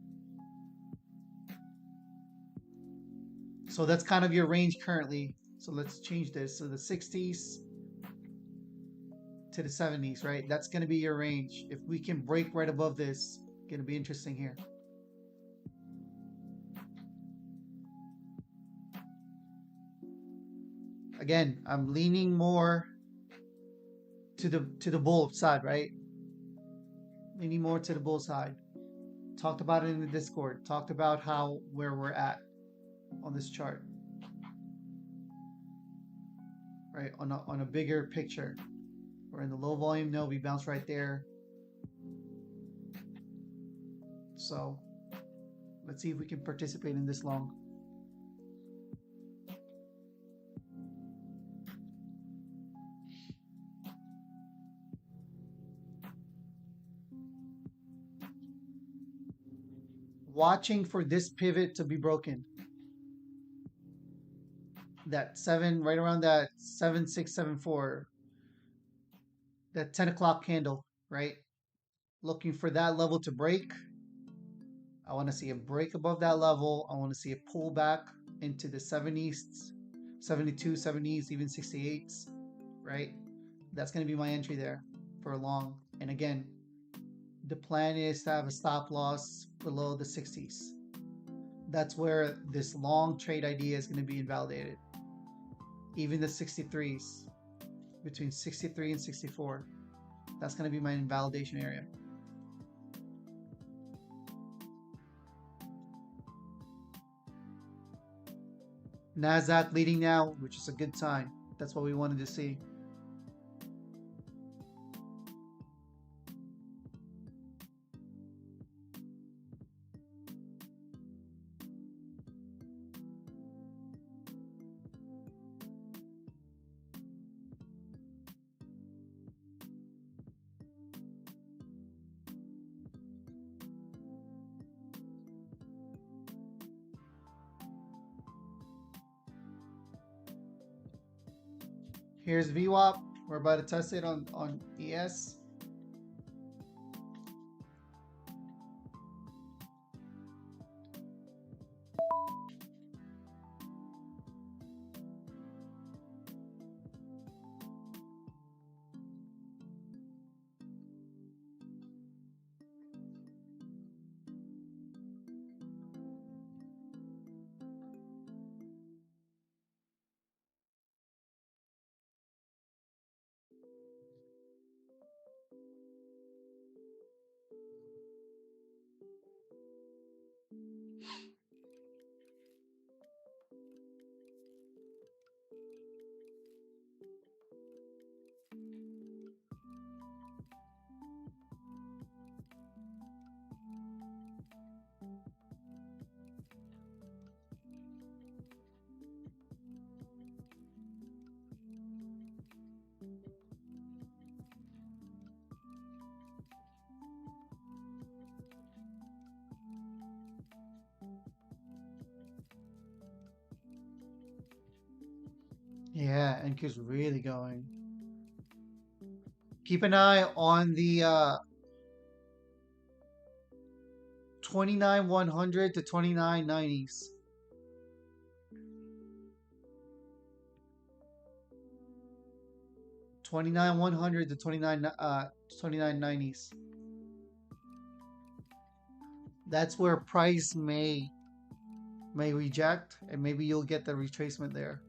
So that's kind of your range currently. So let's change this. So the 60s to the 70s, right? That's going to be your range. If we can break right above this, going to be interesting here. Again, I'm leaning more to the bull side, right? Leaning more to the bull side. Talked about it in the Discord. Talked about where we're at on this chart, right? On a bigger picture. We're in the low volume node. We bounce right there. So let's see if we can participate in this long. Watching for this pivot to be broken. That 7, right around that 7674, that 10 o'clock candle, right? Looking for that level to break. I want to see a break above that level. I want to see a pullback into the 70s, 72, 70s, even 68s, right? That's going to be my entry there for a long. And again, the plan is to have a stop loss below the 60s. That's where this long trade idea is going to be invalidated. Even the 63s, between 63 and 64, that's going to be my invalidation area. NASDAQ leading now, which is a good sign. That's what we wanted to see. Here's VWAP. We're about to test it on ES. Yeah, NQ's really going. Keep an eye on the 29,100 to 2990s. $29,100 to 2990s. That's where price may reject, and maybe you'll get the retracement there.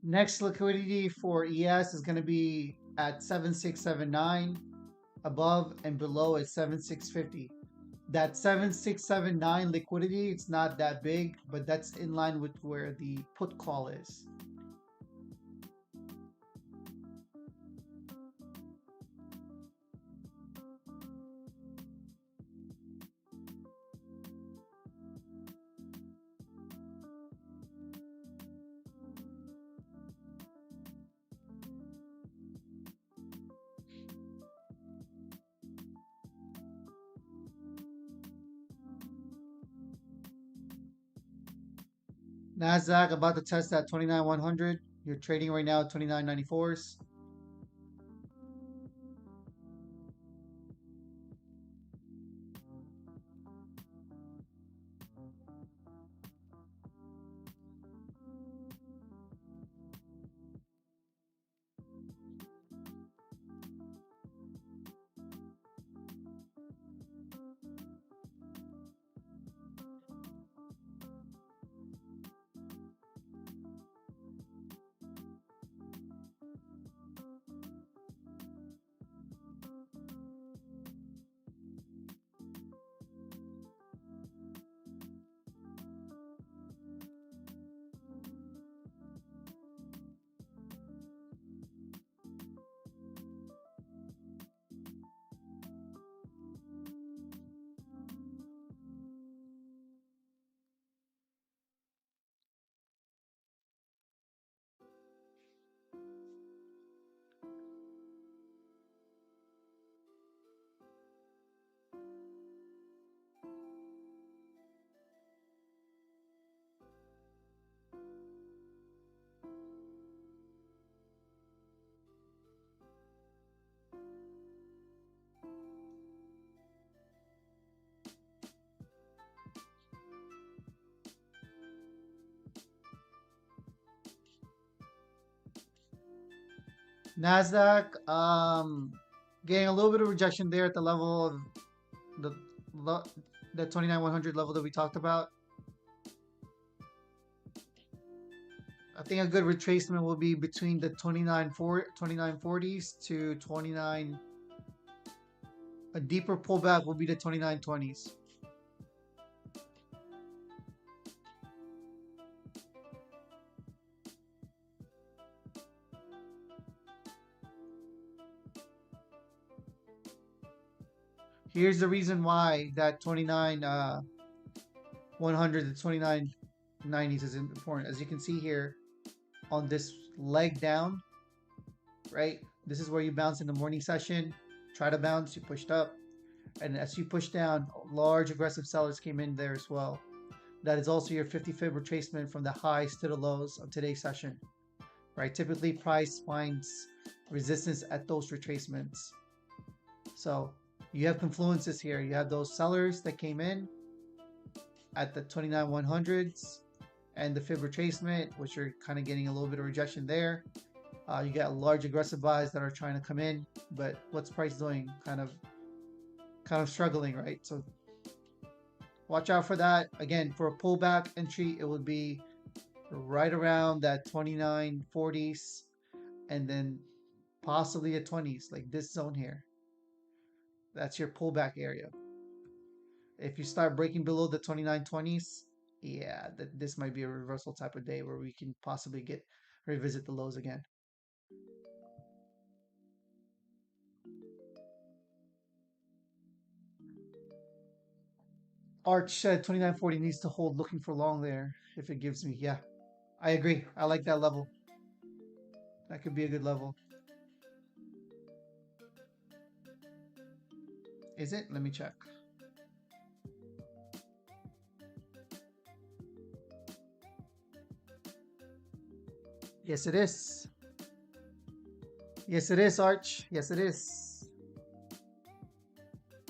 Next liquidity for ES is going to be at 7679. above and below is 7650. That 7679 liquidity, it's not that big, but that's in line with where the put call is. Nasdaq about to test that 29,100. You're trading right now at 29.94s. Nasdaq, getting a little bit of rejection there at the level of the the 29,100 level that we talked about. I think a good retracement will be between the 2940s to 29. A deeper pullback will be the 2920s. Here's the reason why that 100 to 2990s is important. As you can see here on this leg down, right? This is where you bounce in the morning session. Try to bounce, you pushed up. And as you push down, large aggressive sellers came in there as well. That is also your 50 fib retracement from the highs to the lows of today's session, right? Typically, price finds resistance at those retracements. So you have confluences here. You have those sellers that came in at the 29,100s and the fib retracement, which are kind of getting a little bit of rejection there. You got large aggressive buys that are trying to come in, but what's price doing? Kind of struggling, right? So watch out for that. Again, for a pullback entry, it would be right around that 2940s and then possibly a 20s, like this zone here. That's your pullback area. If you start breaking below the 2920s, yeah, this might be a reversal type of day where we can possibly revisit the lows again. Arch said 2940 needs to hold looking for long there if it gives me. Yeah, I agree. I like that level. That could be a good level. Is it? Let me check. Yes, it is. Yes, it is, Arch. Yes, it is.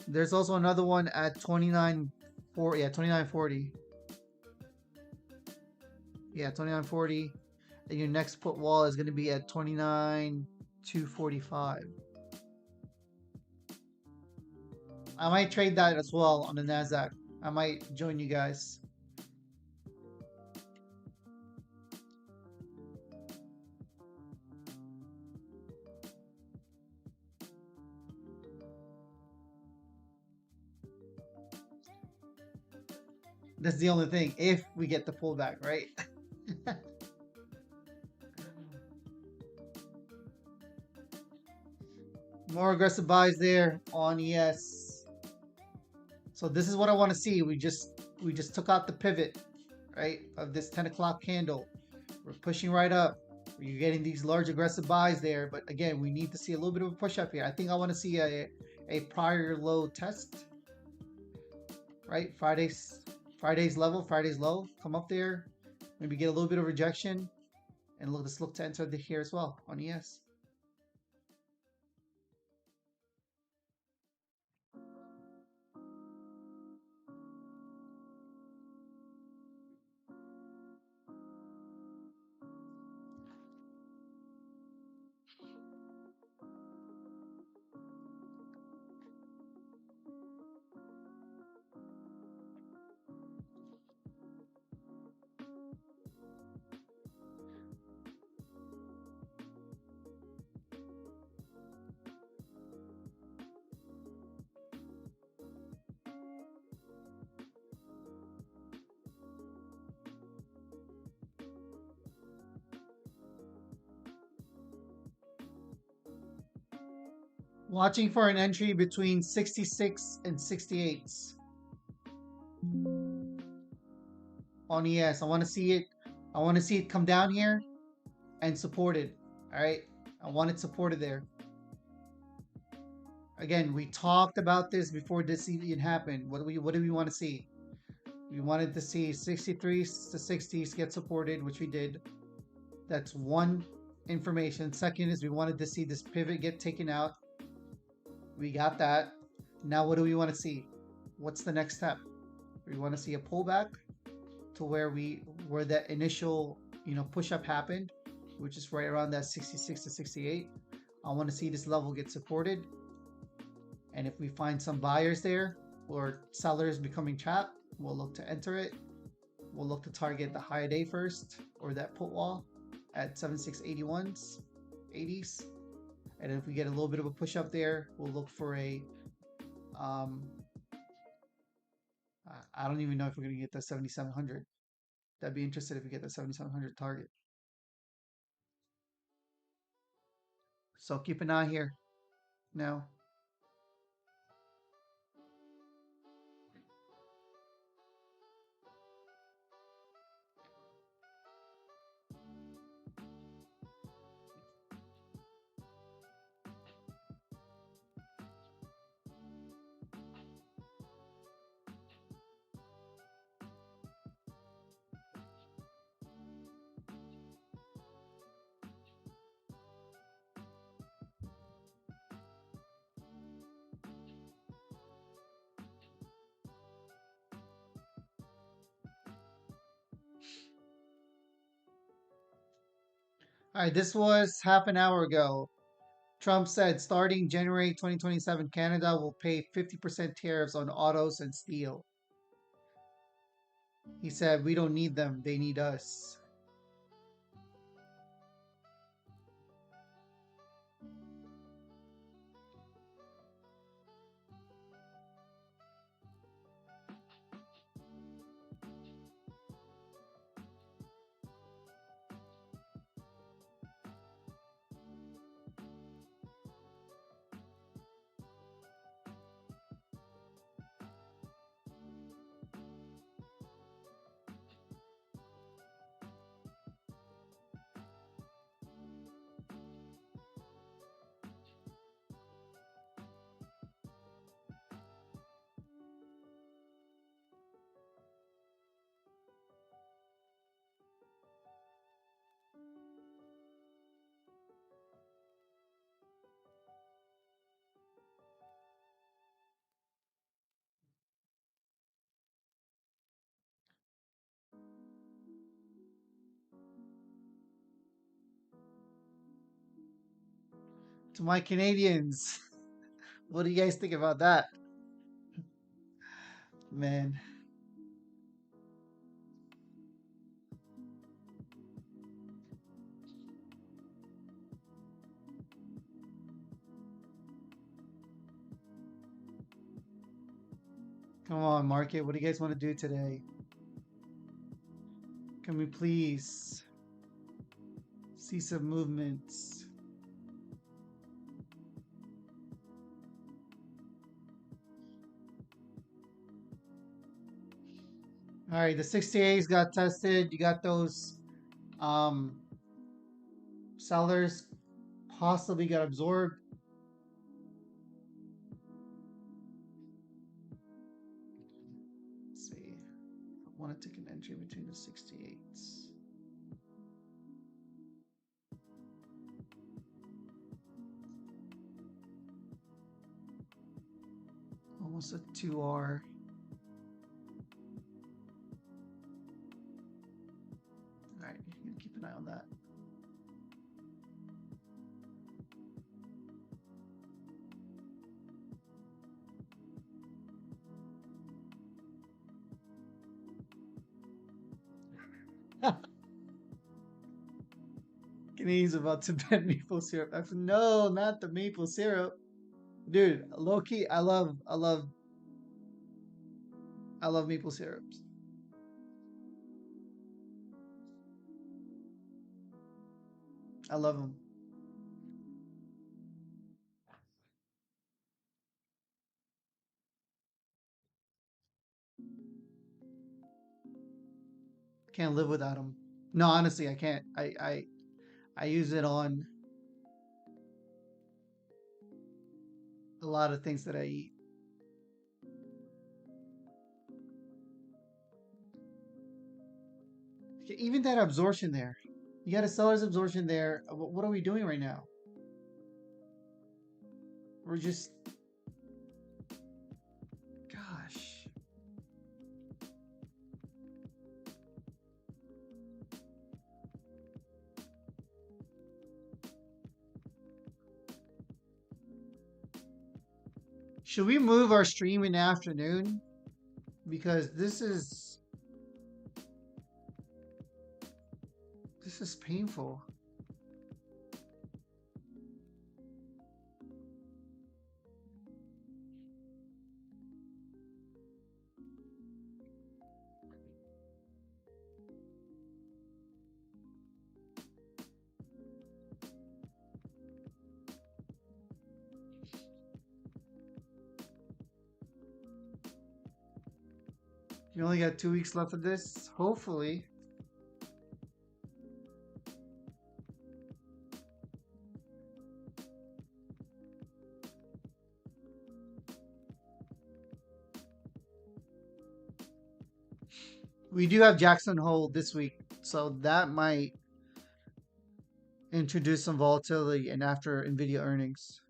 There's also another one at 2940. Yeah, 2940. Yeah, 2940. And your next put wall is going to be at 29,245. I might trade that as well on the Nasdaq. I might join you guys. That's the only thing. If we get the pullback, right? More aggressive buys there on ES. So this is what I want to see. We just took out the pivot, right, of this 10 o'clock candle. We're pushing right up. You're getting these large aggressive buys there, but again, we need to see a little bit of a push up here. I think I want to see a prior low test, right? Friday's level, Friday's low, come up there, maybe get a little bit of rejection, and let's look to enter here as well on ES. Watching for an entry between 66 and 68 on ES. I want to see it. I want to see it come down here and supported. All right. I want it supported there. Again, we talked about this before this even happened. What do we want to see? We wanted to see 63 to 60s get supported, which we did. That's one information. Second is we wanted to see this pivot get taken out. We got that. Now what do we want to see? What's the next step? We want to see a pullback to where that initial push up happened, which is right around that 66 to 68. I want to see this level get supported. And if we find some buyers there or sellers becoming trapped, we'll look to enter it. We'll look to target the high day first or that put wall at 7681s, 80s. And if we get a little bit of a push up there, we'll look for a I don't even know if we're going to get that 7700. That'd be interested if we get that 7700 target. So keep an eye here now. All right, this was half an hour ago. Trump said starting January 2027, Canada will pay 50% tariffs on autos and steel. He said, we don't need them, they need us. To my Canadians, what do you guys think about that? Man. Come on, market. What do you guys want to do today? Can we please see some movements? All right, the 68s got tested. You got those um, sellers possibly got absorbed. Let's see. I want to take an entry between the 68s. Almost a 2R. All right, you can keep an eye on that. Canadian's about to bet maple syrup. No, not the maple syrup. Dude, low key, I love maple syrups. I love them. Can't live without them. No, honestly, I can't. I use it on a lot of things that I eat. Even that absorption there. You got a seller's absorption there. What are we doing right now? We're just, gosh. Should we move our stream in the afternoon? Because this is painful. You only got 2 weeks left of this, hopefully. We do have Jackson Hole this week, so that might introduce some volatility and after Nvidia earnings.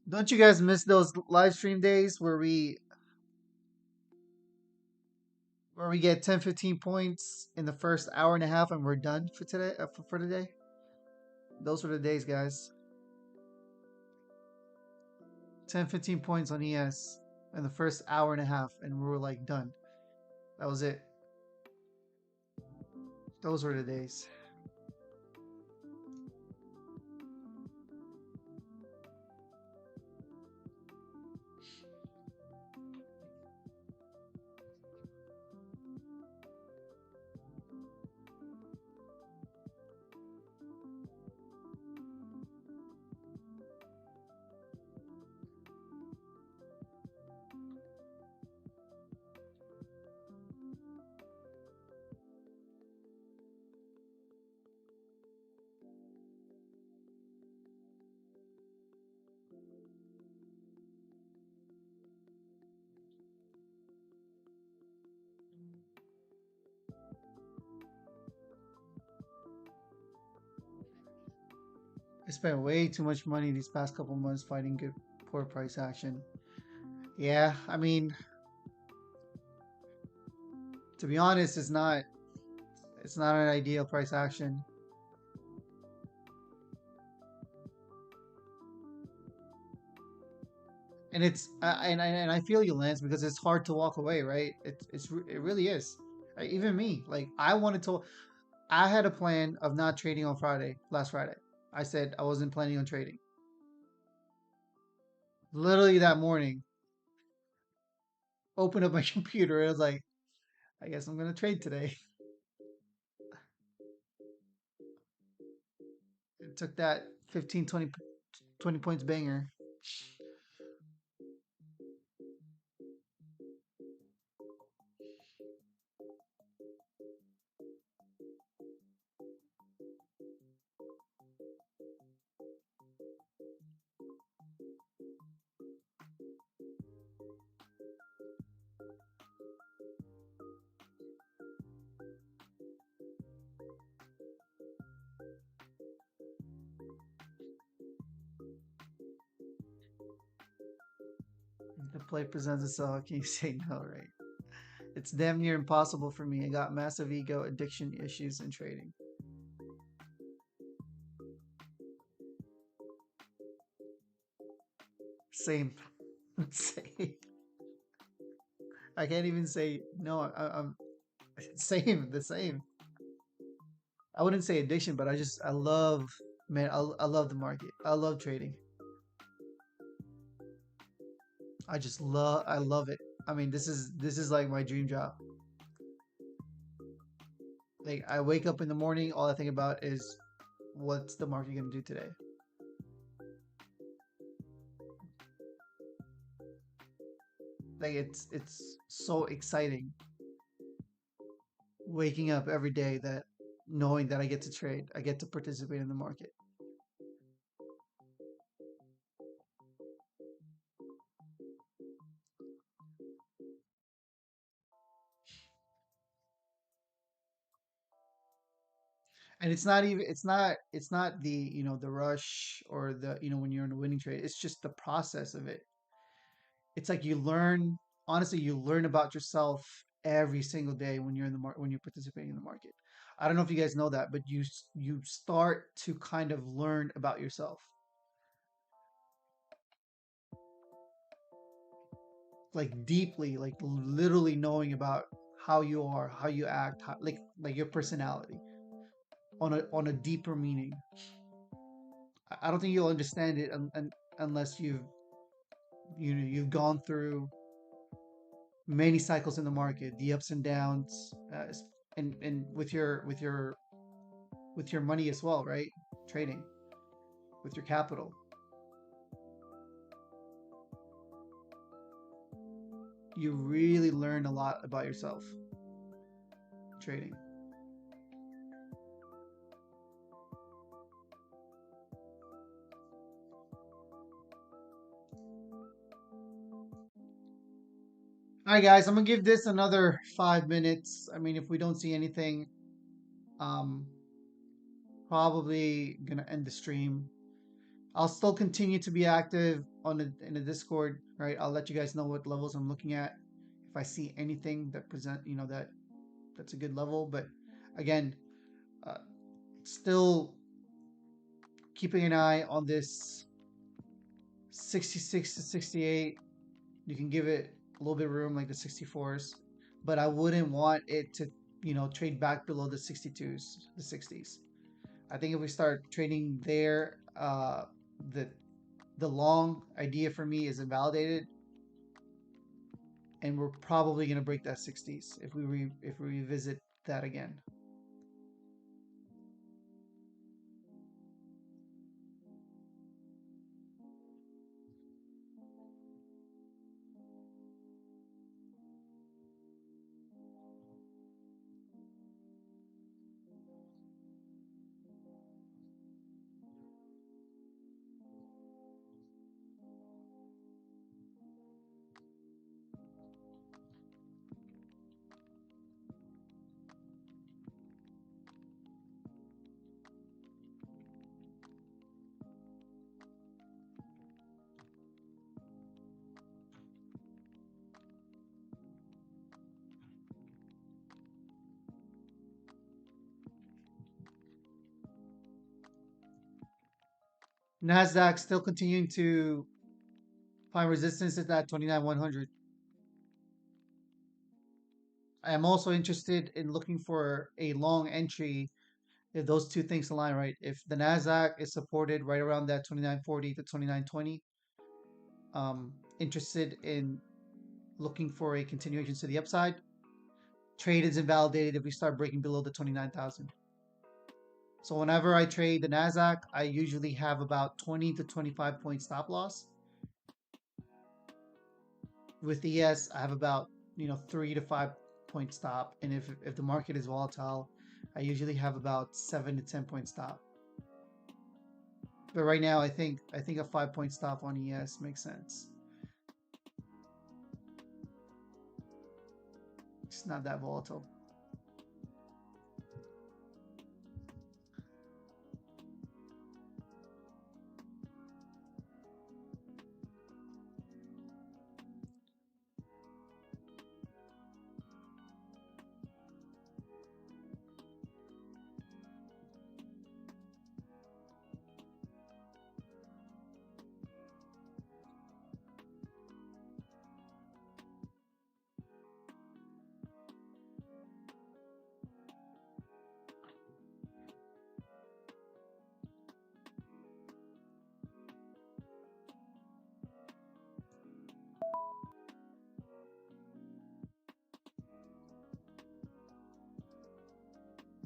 Don't you guys miss those live stream days where we get 10-15 points in the first hour and a half and we're done for today for today? Those were the days, guys. 10-15 points on ES in the first hour and a half and we were like done. That was it. Those were the days. I spent way too much money these past couple months fighting good poor price action. Yeah, I mean, to be honest, it's not an ideal price action. And and I feel you, Lance, because it's hard to walk away, right? It really is. Even me, like I wanted to. I had a plan of not trading on Friday, last Friday. I said I wasn't planning on trading. Literally that morning, opened up my computer and I was like, I guess I'm gonna trade today. It took that 15, 20 points banger. The play presents itself. Can you say no, right? It's damn near impossible for me. I got massive ego, addiction issues, and trading. Same. Same. I can't even say no. I'm same. The same. I wouldn't say addiction, but I love, man. I love the market. I love trading. I love it. I mean, this is like my dream job. Like I wake up in the morning, all I think about is what's the market gonna do today. Like it's so exciting waking up every day that knowing that I get to trade, I get to participate in the market. And it's not the the rush or the when you're in a winning trade. It's just the process of it. It's like you learn, honestly, you learn about yourself every single day when you're in the when you're participating in the market. I don't know if you guys know that, but you start to kind of learn about yourself, like deeply, like literally knowing about how you are, how you act, like your personality on a deeper meaning. I don't think you'll understand it unless you've gone through many cycles in the market, the ups and downs, and with your money as well, right? Trading with your capital, you really learn a lot about yourself trading. All right, guys, I'm gonna give this another 5 minutes. I mean, if we don't see anything, um, probably gonna end the stream. I'll still continue to be active on in the Discord, right? I'll let you guys know what levels I'm looking at. If I see anything that that's a good level, but again, uh, still keeping an eye on this 66 to 68. You can give it a little bit of room, like the 64s, but I wouldn't want it to trade back below the 62s, the 60s. I think if we start trading there, the the long idea for me is invalidated, and we're probably going to break that 60s if if we revisit that again. Nasdaq still continuing to find resistance at that 29,100. I am also interested in looking for a long entry if those two things align, right? If the Nasdaq is supported right around that 2940 to 2920, interested in looking for a continuation to the upside. Trade is invalidated if we start breaking below the 29,000. So whenever I trade the Nasdaq, I usually have about 20 to 25 point stop loss. With ES, I have about 3 to 5 point stop, and if the market is volatile, I usually have about 7 to 10 point stop. But right now, I think a 5 point stop on ES makes sense. It's not that volatile.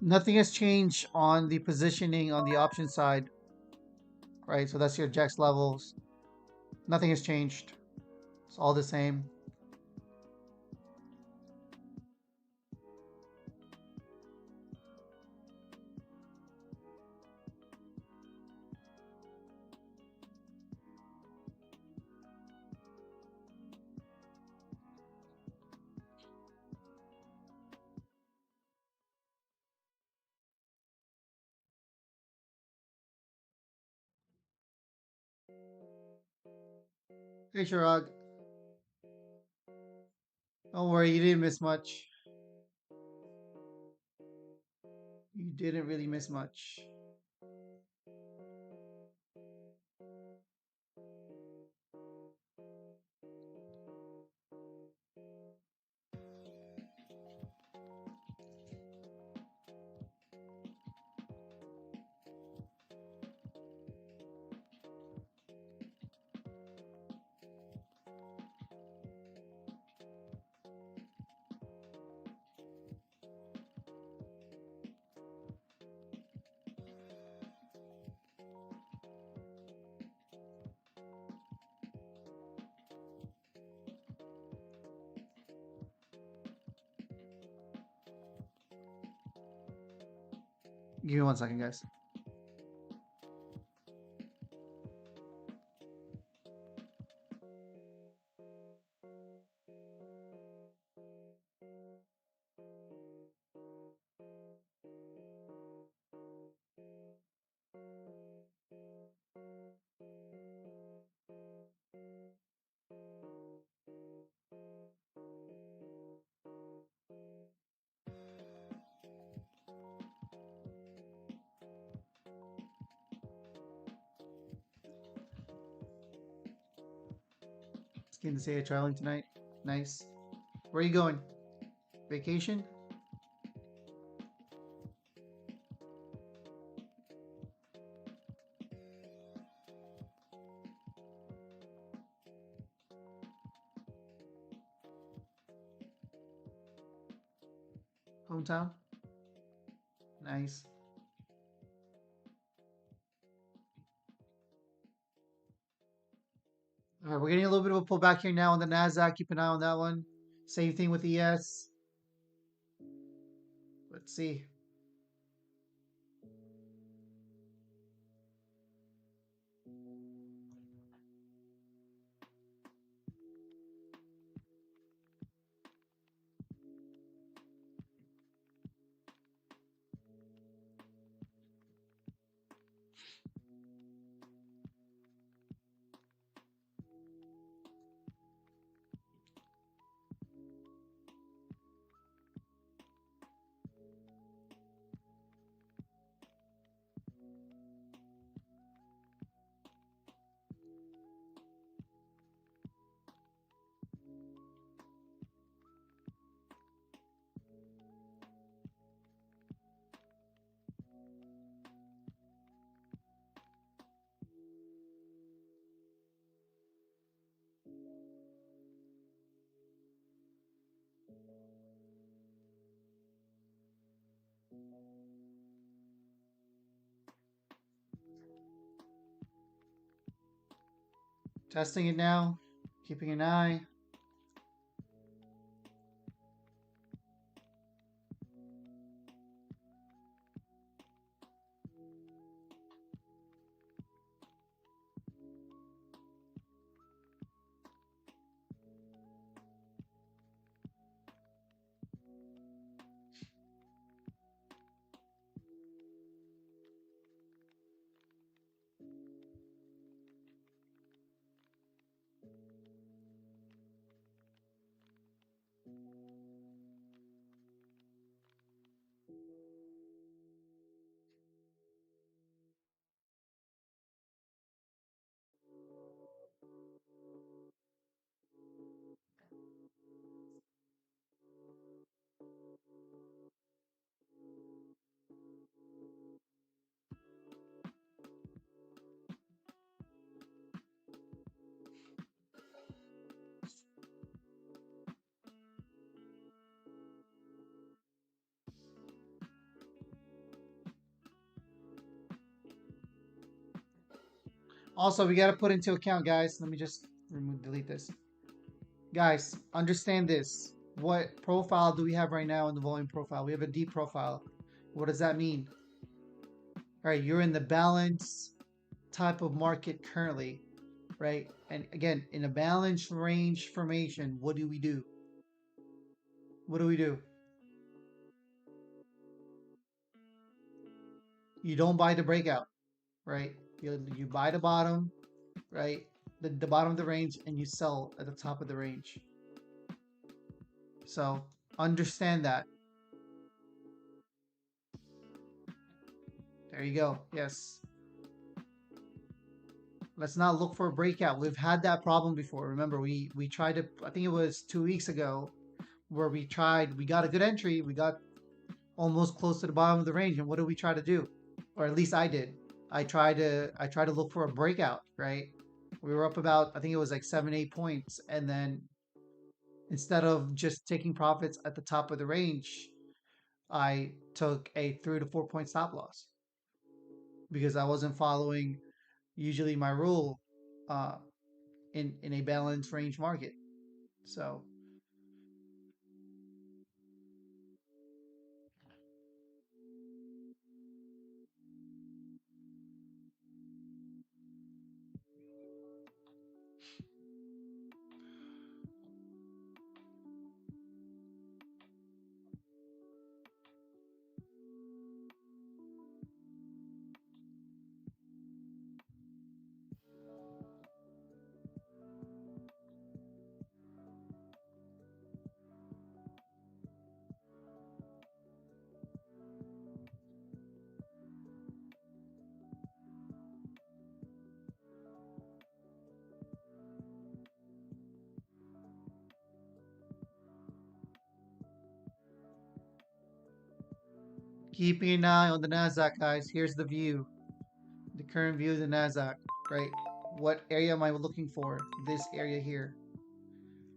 Nothing has changed on the positioning on the option side, right? So that's your Jax levels. Nothing has changed. It's all the same. Hey, Shirag. Don't worry, you didn't miss much. You didn't really miss much. Give me 1 second, guys. Skin to say traveling tonight. Nice. Where are you going? Vacation? Hometown? Nice. All right, we're getting a little bit of a pullback here now on the Nasdaq. Keep an eye on that one. Same thing with ES. Let's see. Testing it now. Keeping an eye. Also, we got to put into account, guys. Let me just delete this. Guys, understand this. What profile do we have right now in the volume profile? We have a D profile. What does that mean? All right, you're in the balance type of market currently, right? And again, in a balanced range formation, what do we do? What do we do? You don't buy the breakout, right? You buy the bottom, right? The bottom of the range, and you sell at the top of the range. So understand that. There you go. Yes. Let's not look for a breakout. We've had that problem before. Remember, we tried to, I think it was 2 weeks ago, where we got a good entry. We got almost close to the bottom of the range. And what did we try to do? Or at least I did. I tried to look for a breakout, right? We were up about, I think it was like 7, 8 points. And then instead of just taking profits at the top of the range, I took a 3 to 4 point stop loss because I wasn't following usually my rule uh, in a balanced range market. So keeping an eye on the Nasdaq, guys. Here's the view, the current view of the Nasdaq. Right, what area am I looking for? This area here.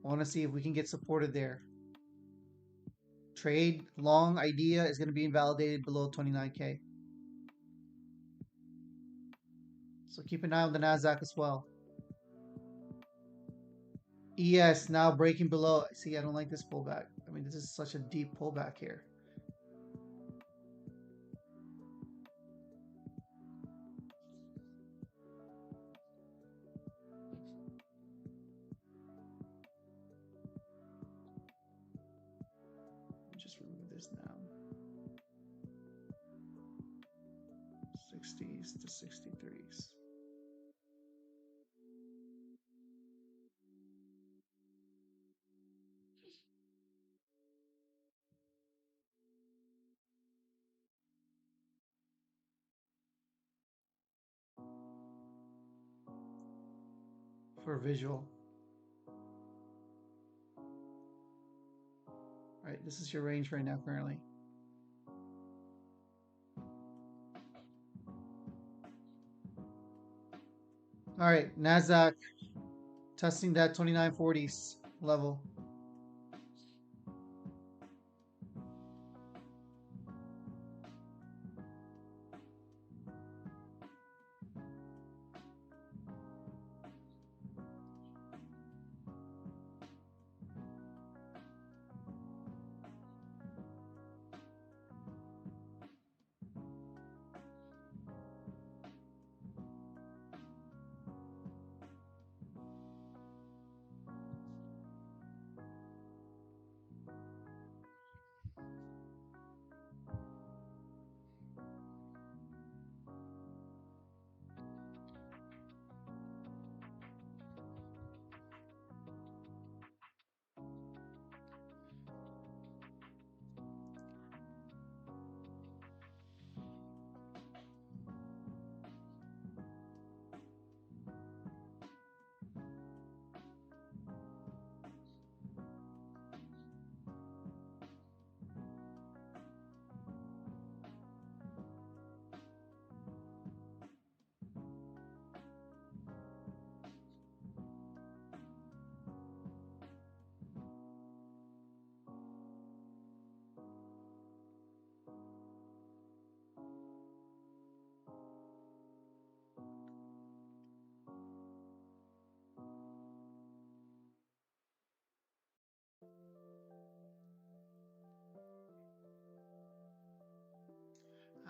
I want to see if we can get supported there. Trade long idea is going to be invalidated below 29K. So keep an eye on the Nasdaq as well. ES now breaking below. See, I don't like this pullback. I mean, this is such a deep pullback here. Just remove this now. 60s to 63s. For visual. All right, this is your range right now currently. All right, Nasdaq testing that 2940s level.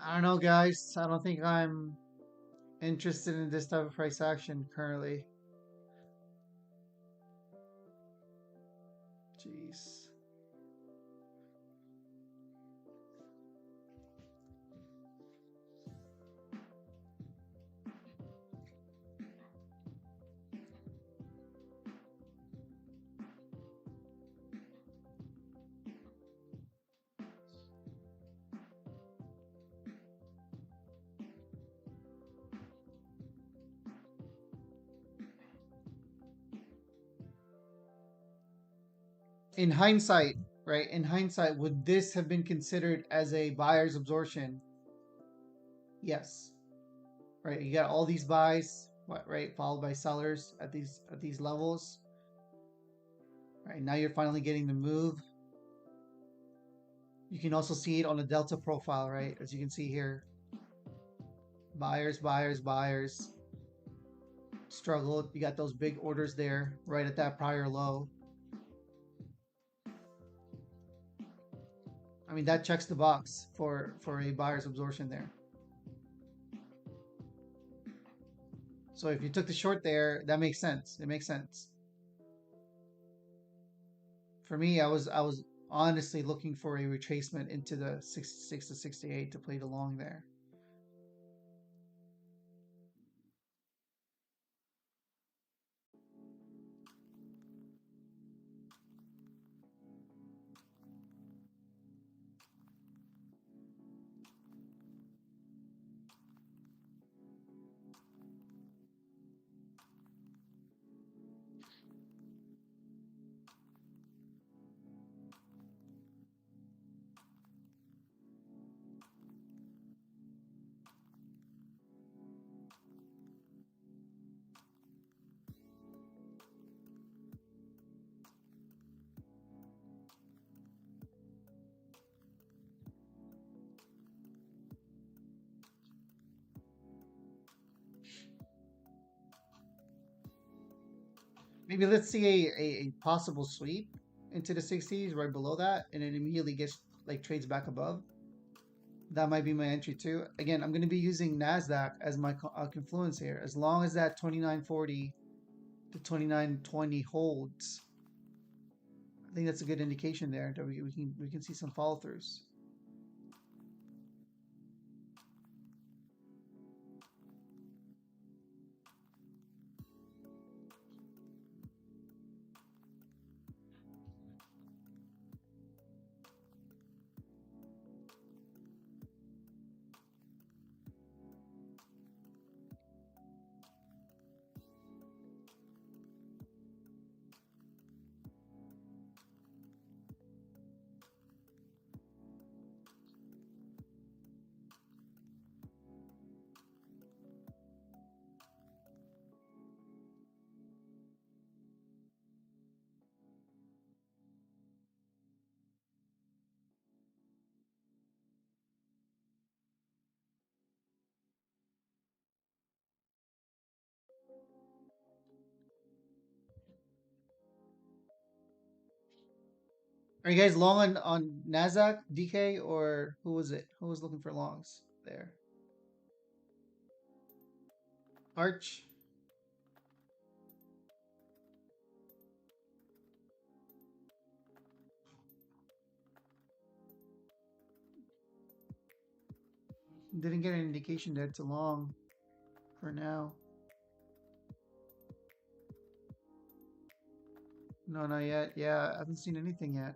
I don't know, guys. I don't think I'm interested in this type of price action currently. Jeez. In hindsight, right? In hindsight, would this have been considered as a buyer's absorption? Yes. Right. You got all these buys, right, followed by sellers at these levels. Right. Now you're finally getting the move. You can also see it on the delta profile, right? As you can see here. Buyers, buyers, buyers. Struggled. You got those big orders there, right at that prior low. I mean, that checks the box for a buyer's absorption there. So if you took the short there, that makes sense. It makes sense. For me, I was honestly looking for a retracement into the 66 to 68 to play the long there. Maybe let's see a possible sweep into the 60s right below that, and it immediately gets like trades back above. That might be my entry too. Again, I'm going to be using NASDAQ as my confluence here. As long as that 2940 to 2920 holds, I think that's a good indication there that we can see some follow throughs. Are you guys long on Nasdaq, DK, or who was it? Who was looking for longs there? Arch. Didn't get an indication that it's a long for now. No, not yet. Yeah, I haven't seen anything yet.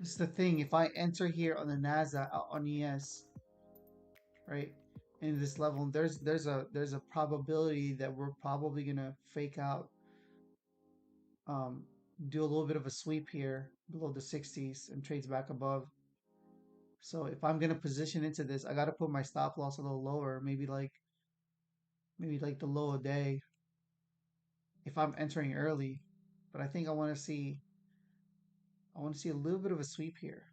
This is the thing. If I enter here on the Nasdaq on ES, right, in this level, there's a probability that we're probably gonna fake out, um, do a little bit of a sweep here below the 60s and trades back above. So if I'm gonna position into this, I gotta put my stop loss a little lower, maybe like the low a day if I'm entering early. But I think I want to see a little bit of a sweep here.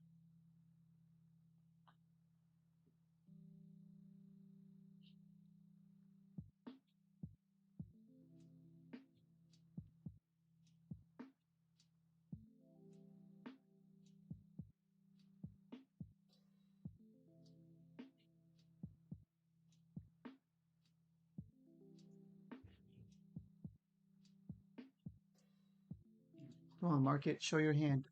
Come on, market, show your hand.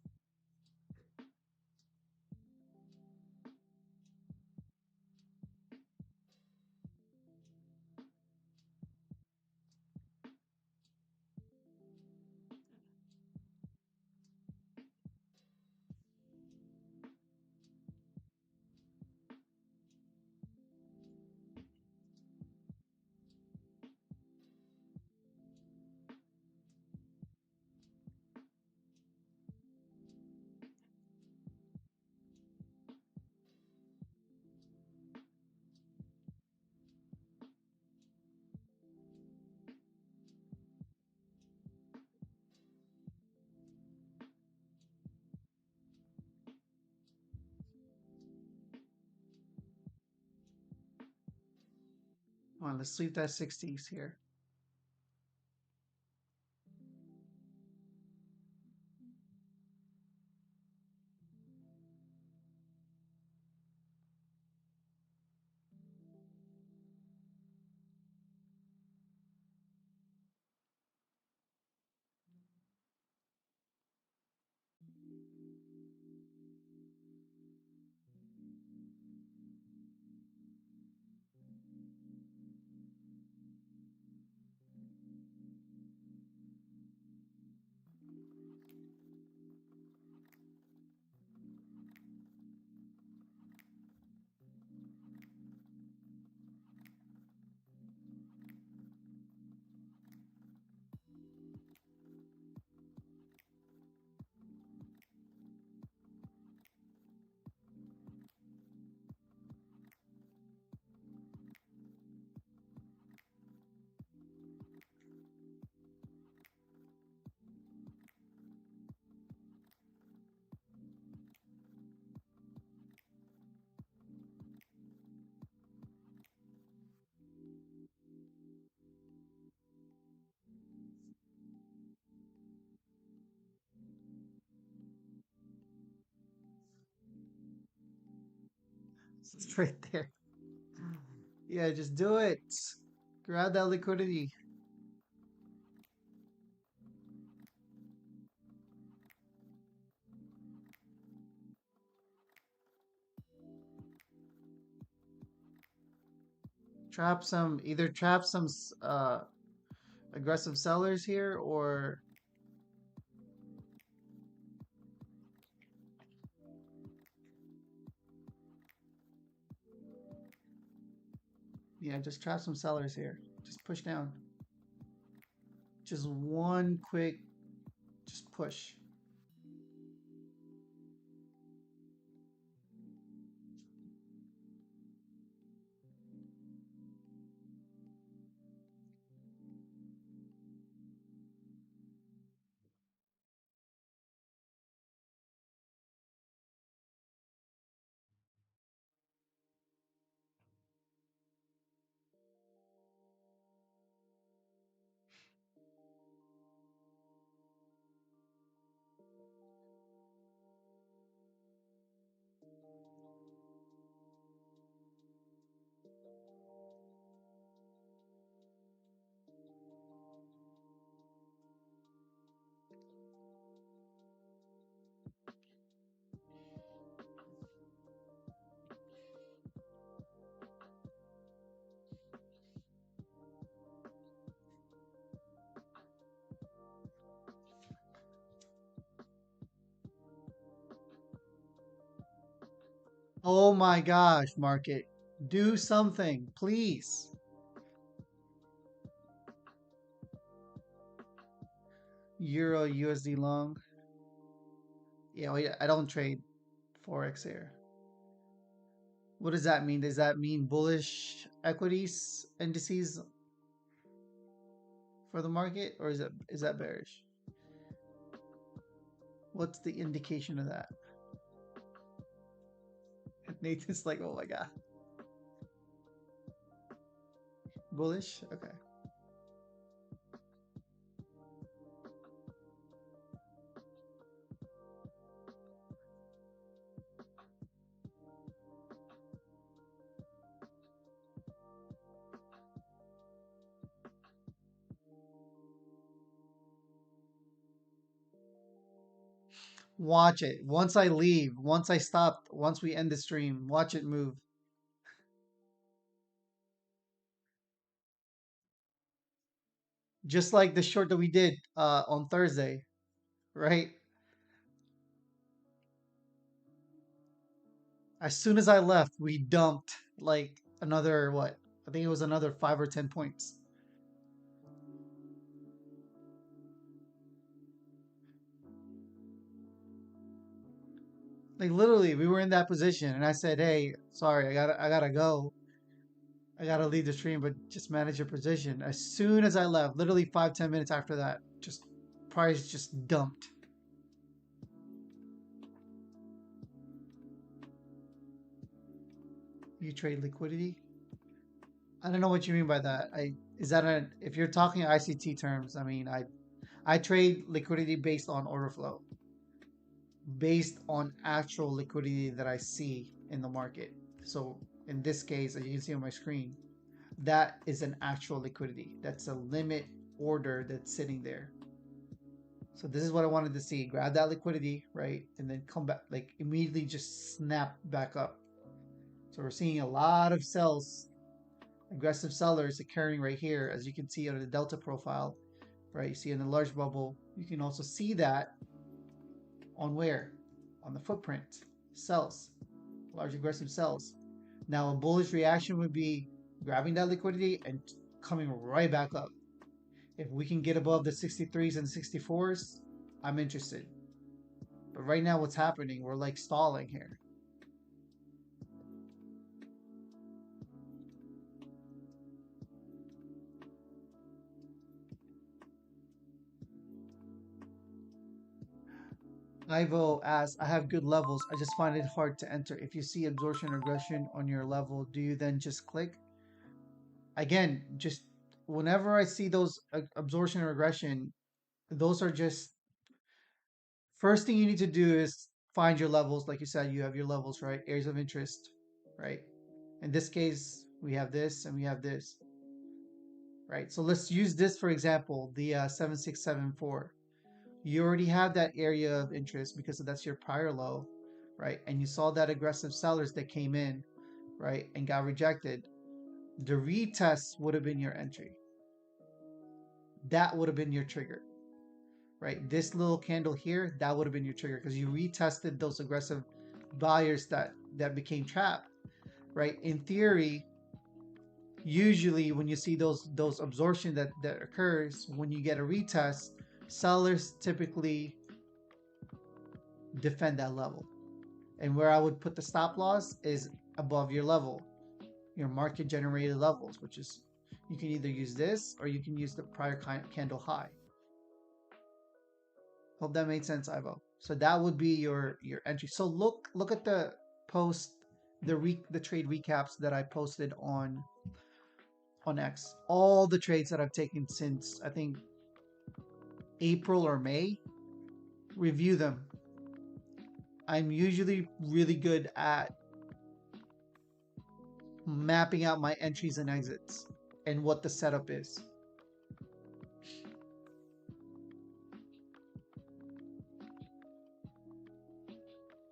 Come on, let's sweep that 60s here. It's right there. Yeah, just do it. Grab that liquidity. Either trap some aggressive sellers here, or yeah, just trap some sellers here. Just push down. Just one quick, just push. Oh my gosh, market. Do something, please. Euro USD long. Yeah, well, yeah, I don't trade Forex here. What does that mean? Does that mean bullish equities indices for the market, or is that bearish? What's the indication of that? Nathan's like, oh my god, bullish. Okay, watch it. Once I leave, once I stop, once we end the stream, watch it move. Just like the short that we did on Thursday, right? As soon as I left, we dumped like another what? I think it was another 5 or 10 points. Like literally, we were in that position, and I said, "Hey, sorry, I gotta go. I gotta leave the stream, but just manage your position." As soon as I left, literally 5 10 minutes after that, just price just dumped. You trade liquidity? I don't know what you mean by that. I is that a if you're talking ICT terms? I mean, I trade liquidity based on order flow, based on actual liquidity that I see in the market. So in this case, as you can see on my screen, that is an actual liquidity. That's a limit order that's sitting there. So this is what I wanted to see. Grab that liquidity, right? And then come back, like immediately just snap back up. So we're seeing a lot of sells, aggressive sellers occurring right here, as you can see on the Delta profile, right? You see in the large bubble. You can also see that on where? On the footprint. Sells, large aggressive sells. Now a bullish reaction would be grabbing that liquidity and coming right back up. If we can get above the 63s and 64s, I'm interested. But right now, what's happening? We're like stalling here. Ivo asks, I have good levels. I just find it hard to enter. If you see absorption regression on your level, do you then just click? Again, just whenever I see those absorption regression, those are just first thing you need to do is find your levels. Like you said, you have your levels, right? Areas of interest, right? In this case, we have this and we have this, right? So let's use this for example, the 7674. You already have that area of interest because that's your prior low, right? And you saw that aggressive sellers that came in, right, and got rejected. The retest would have been your entry. That would have been your trigger, right? This little candle here, that would have been your trigger because you retested those aggressive buyers that became trapped, right? In theory, usually when you see those absorption that occurs when you get a retest, sellers typically defend that level. And where I would put the stop loss is above your level, your market generated levels, which is you can either use this or you can use the prior candle high. Hope that made sense, Ivo. So that would be your entry. So look at the post, the trade recaps that I posted on X. All the trades that I've taken since I think April or May. Review them. I'm usually really good at mapping out my entries and exits and what the setup is.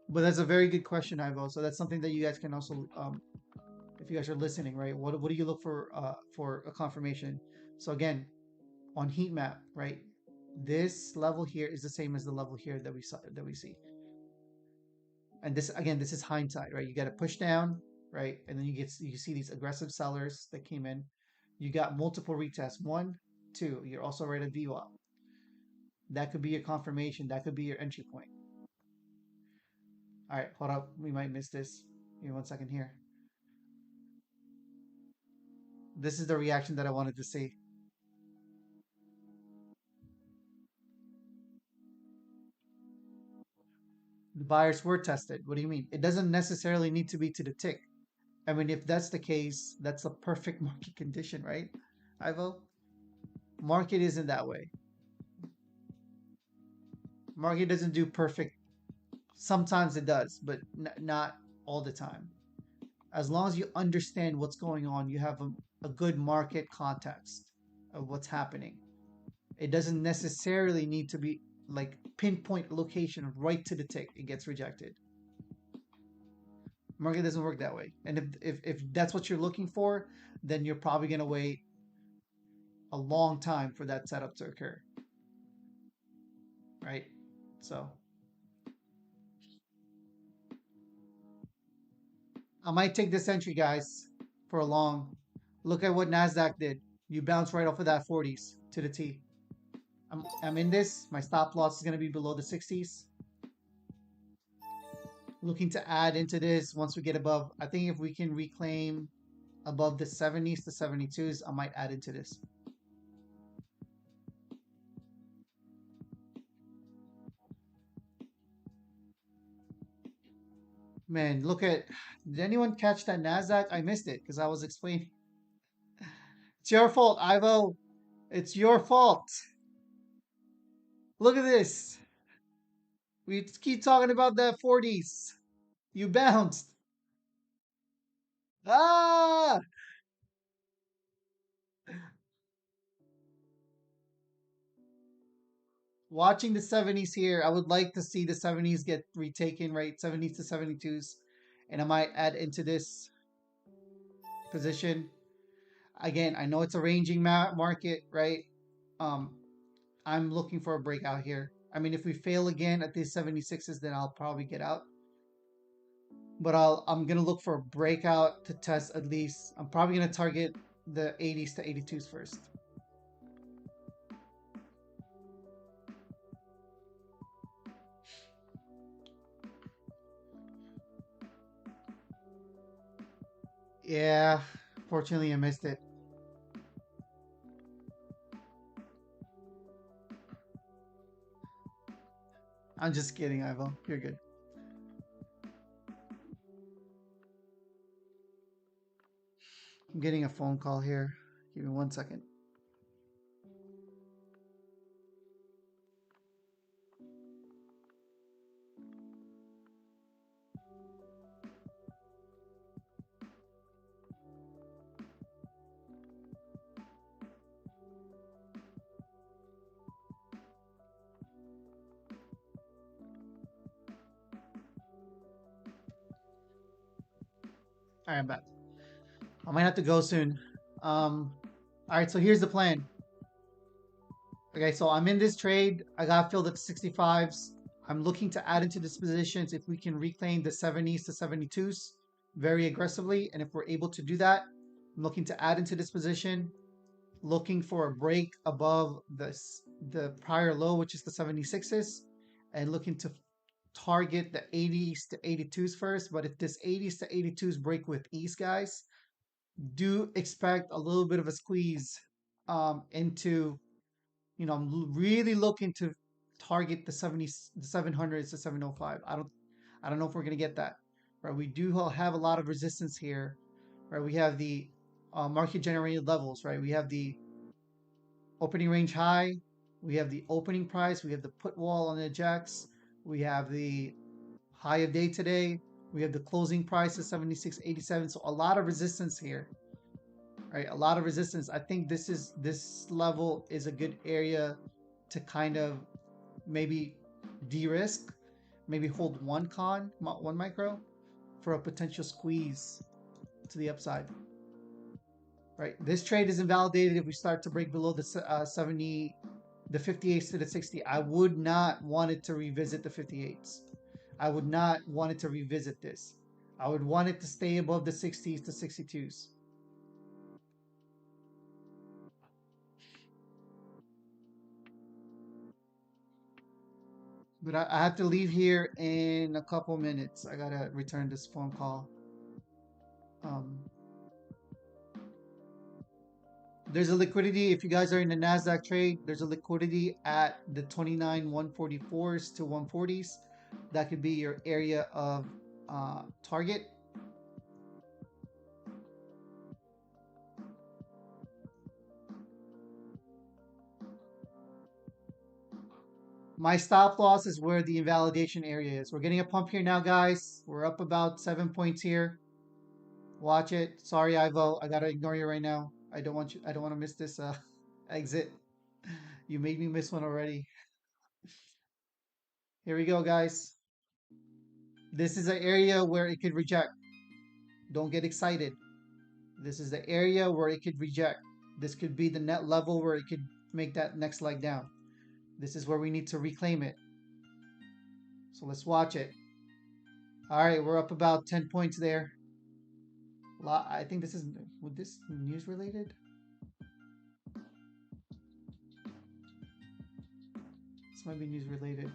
But that's a very good question, Ivo. So that's something that you guys can also, if you guys are listening, right? What do you look for a confirmation? So again, on Heatmap, right? This level here is the same as the level here that we saw that we see. And this again, this is hindsight, right? You got to push down, right? And then you see these aggressive sellers that came in. You got multiple retests, one, two. You're also right at VWAP. That could be your confirmation. That could be your entry point. All right, hold up. We might miss this. Give me 1 second here. This is the reaction that I wanted to see. The buyers were tested. What do you mean? It doesn't necessarily need to be to the tick. I mean, if that's the case, that's a perfect market condition, right, Ivo? Market isn't that way. Market doesn't do perfect. Sometimes it does, but not all the time. As long as you understand what's going on, you have a good market context of what's happening. It doesn't necessarily need to be like pinpoint location right to the tick. It gets rejected. Market doesn't work that way. And if that's what you're looking for, then you're probably going to wait a long time for that setup to occur. Right? So I might take this entry, guys, for a long. Look at what NASDAQ did. You bounce right off of that 40s to the T. I'm in this. My stop loss is going to be below the 60s. Looking to add into this once we get above. I think if we can reclaim above the 70s to 72s, I might add into this. Man, look at. Did anyone catch that NASDAQ? I missed it because I was explaining. It's your fault, Ivo. It's your fault. Look at this. We keep talking about the 40s. You bounced. Ah! Watching the 70s here, I would like to see the 70s get retaken, right? 70s to 72s. And I might add into this position. Again, I know it's a ranging market, right? Um, I'm looking for a breakout here. I mean, if we fail again at these 76s, then I'll probably get out. But I'm gonna look for a breakout to test at least. I'm probably gonna target the 80s to 82s first. Yeah, fortunately I missed it. I'm just kidding, Ivo. You're good. I'm getting a phone call here. Give me 1 second. All right, I'm back. I might have to go soon. All right, so here's the plan. Okay, so I'm in this trade. I got filled at the 65s. I'm looking to add into these positions if we can reclaim the 70s to 72s very aggressively. And if we're able to do that, I'm looking to add into this position, looking for a break above the prior low, which is the 76s, and looking to target the 80s to 82s first. But if this 80s to 82s break with ease, guys, do expect a little bit of a squeeze into, I'm really looking to target the 70s, the 700s to 705. I don't know if we're gonna get that. Right, we do have a lot of resistance here. Right, we have the market generated levels. Right, we have the opening range high, we have the opening price, we have the put wall on the Jacks, we have the high of day today, we have the closing price of 76.87. So a lot of resistance here. Right, a lot of resistance. I think this level is a good area to kind of maybe de-risk, maybe hold one micro for a potential squeeze to the upside. Right, this trade is invalidated if we start to break below the 70, the 58s to the 60. I would not want it to revisit the 58s. I would not want it to revisit this. I would want it to stay above the 60s to 62s. But I have to leave here in a couple minutes. I gotta return this phone call. Um, there's a liquidity. If you guys are in the Nasdaq trade, there's a liquidity at the 29 144s to 140s. That could be your area of target. My stop loss is where the invalidation area is. We're getting a pump here now, guys. We're up about 7 points here. Watch it. Sorry, Ivo. I gotta ignore you right now. I don't want you. I don't want to miss this exit. You made me miss one already. Here we go, guys. This is an area where it could reject. Don't get excited. This is the area where it could reject. This could be the net level where it could make that next leg down. This is where we need to reclaim it. So let's watch it. All right, we're up about 10 points there. I think this is, would this news related? This might be news related.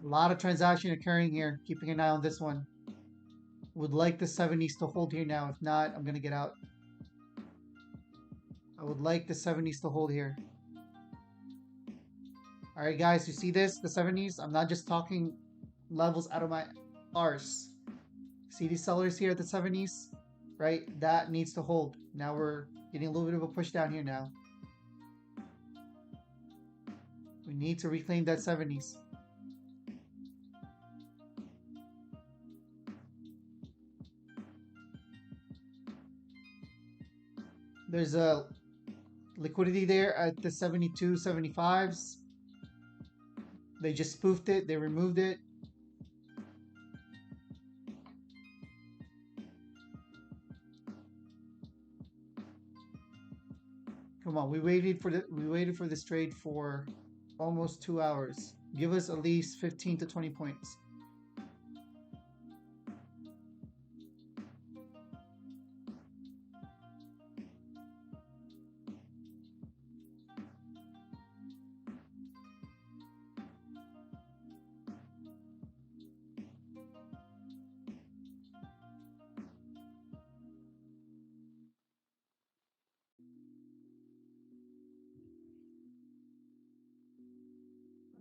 A lot of transaction occurring here. Keeping an eye on this one. Would like the 70s to hold here now. If not, I'm going to get out. I would like the 70s to hold here. All right, guys, you see this? The 70s? I'm not just talking levels out of my arse. See these sellers here at the 70s? Right? That needs to hold. Now we're getting a little bit of a push down here now. We need to reclaim that 70s. There's a liquidity there at the 72, 75s. They just spoofed it. They removed it. Come on, we waited for this trade for almost 2 hours. Give us at least 15 to 20 points.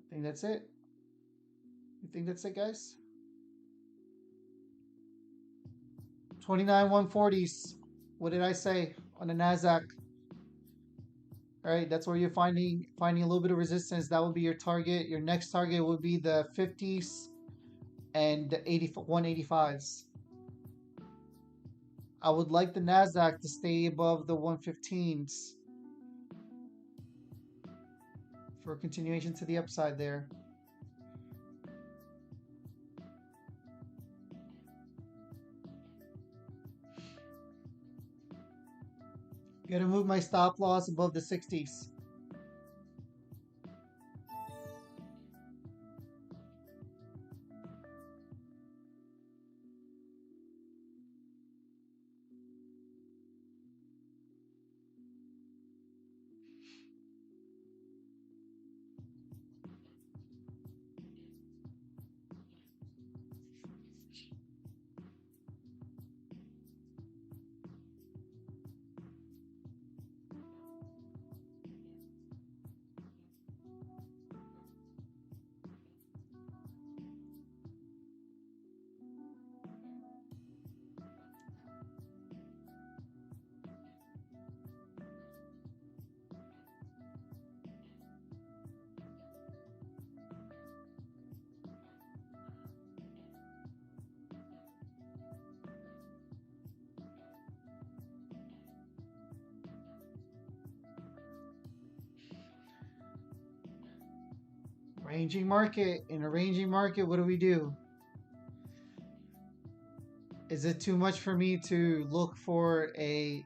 I think that's it. You think that's it, guys? 29 140s. What did I say on the Nasdaq? All right, that's where you're finding a little bit of resistance. That will be your target. Your next target will be the 50s and the 185s. I would like the Nasdaq to stay above the 115s for a continuation to the upside there. Gotta move my stop loss above the 60s. Ranging market. In a ranging market, what do? Is it too much for me to look for a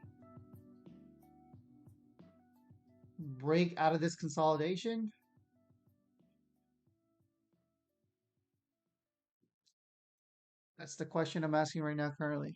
break out of this consolidation? That's the question I'm asking right now currently.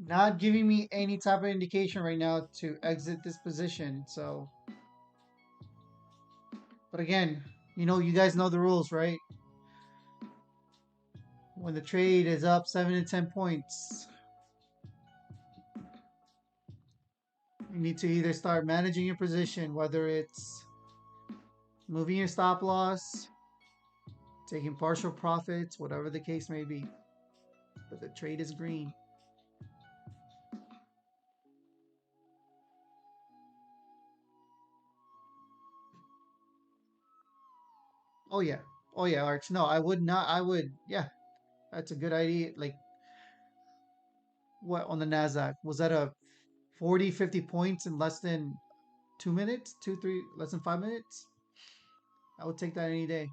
Not giving me any type of indication right now to exit this position. So, but again, you guys know the rules, right? When the trade is up 7 to 10 points, you need to either start managing your position, whether it's moving your stop loss, taking partial profits, whatever the case may be. But the trade is green. Oh yeah. Oh yeah, Arch. No, I would not. I would. Yeah, that's a good idea. Like what on the Nasdaq? Was that a 40, 50 points in less than 2 minutes? 2, 3, less than 5 minutes? I would take that any day.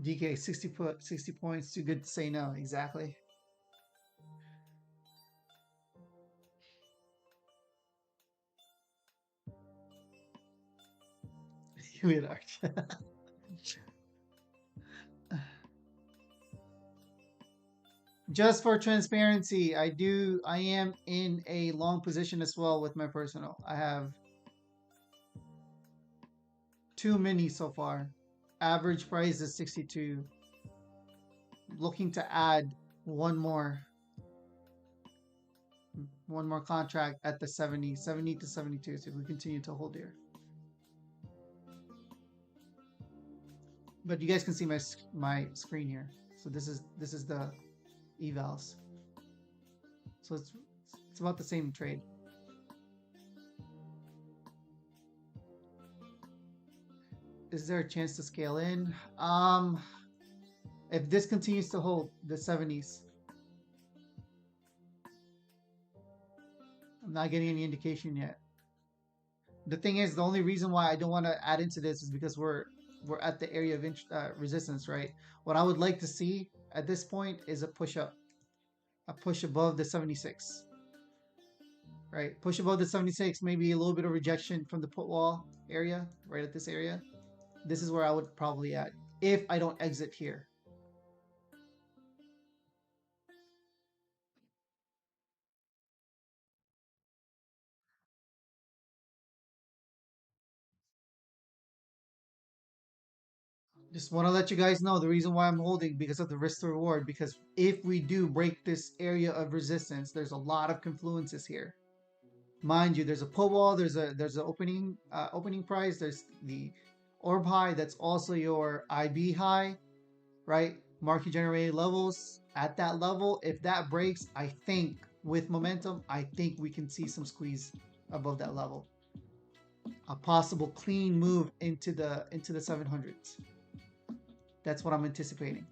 DK 60 points. Too good to say no. Exactly. You hit Arch. Just for transparency, I am in a long position as well with my personal. I have 2 minis so far. Average price is 62. Looking to add one more contract at the 70 to 72. So if we continue to hold here. But you guys can see my screen here. So this is the evals. So it's about the same trade. Is there a chance to scale in? If this continues to hold the 70s, I'm not getting any indication yet. The thing is, the only reason why I don't want to add into this is because we're at the area of resistance, right? What I would like to see at this point is a push up, a push above the 76, right? Push above the 76, maybe a little bit of rejection from the put wall area, right at this area. This is where I would probably add if I don't exit here. Just want to let you guys know the reason why I'm holding because of the risk to reward. Because if we do break this area of resistance, there's a lot of confluences here. Mind you, there's a put wall, there's an opening price, there's the orb high, that's also your IB high, right? Market generated levels at that level. If that breaks, I think with momentum, I think we can see some squeeze above that level. A possible clean move into the 700s. That's what I'm anticipating.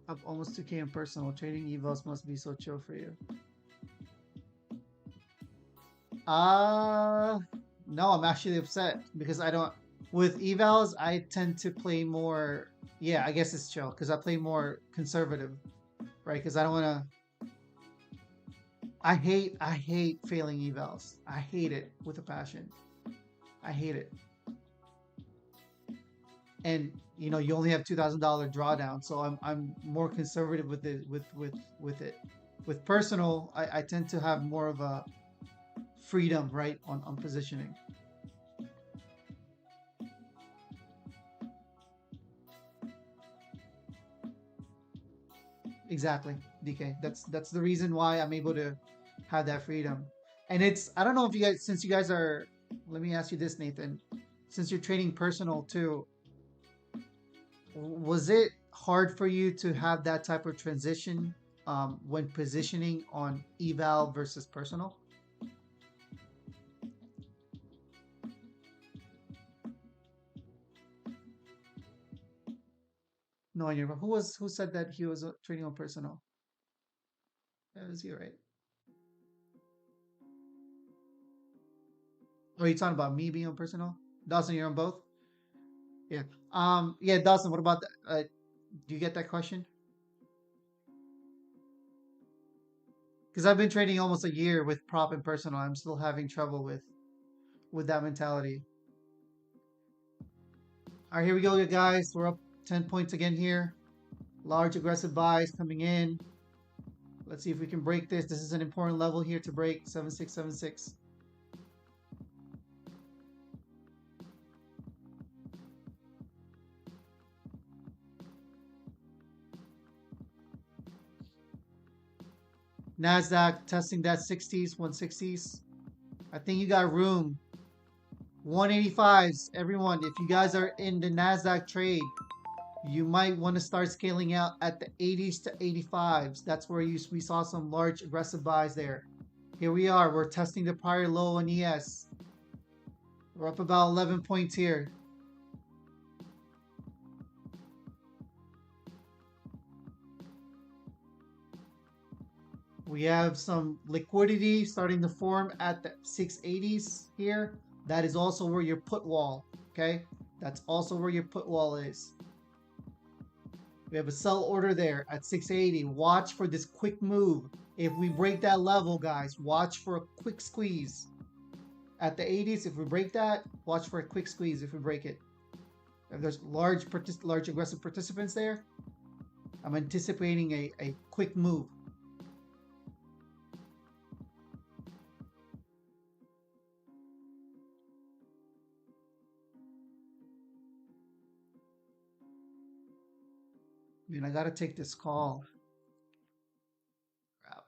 Up almost 2K in personal. Trading evals must be so chill for you. Uh, no, I'm actually upset because I don't. With evals, I tend to play more. Yeah, I guess it's chill because I play more conservative, right? Because I don't want to. I hate failing evals. I hate it with a passion. I hate it. And you only have $2,000 drawdown, so I'm more conservative with it with it. With personal, I tend to have more of a freedom, right, on positioning. Exactly, DK. That's the reason why I'm able to have that freedom. And it's I don't know if you guys since you guys are let me ask you this, Nathan. Since you're trading personal too, was it hard for you to have that type of transition when positioning on eval versus personal? No, on your who said that he was trading on personal? That was you, right? Or are you talking about me being on personal? Dawson, you're on both. Yeah. Yeah, Dawson. What about that? Do you get that question? Because I've been trading almost a year with prop and personal. I'm still having trouble with that mentality. All right, here we go, guys. We're up 10 points again here. Large aggressive buys coming in. Let's see if we can break this. This is an important level here to break 7676. Nasdaq testing that 60s, 160s. I think you got room. 185s. Everyone, if you guys are in the Nasdaq trade, you might want to start scaling out at the 80s to 85s. That's where we saw some large aggressive buys there. Here we are. We're testing the prior low on ES. We're up about 11 points here. We have some liquidity starting to form at the 680s here. That is also where your put wall, okay? That's also where your put wall is. We have a sell order there at 680. Watch for this quick move. If we break that level, guys, watch for a quick squeeze. At the 80s, if we break that, watch for a quick squeeze if we break it. If there's large aggressive participants there, I'm anticipating a quick move. I gotta take this call. Crap.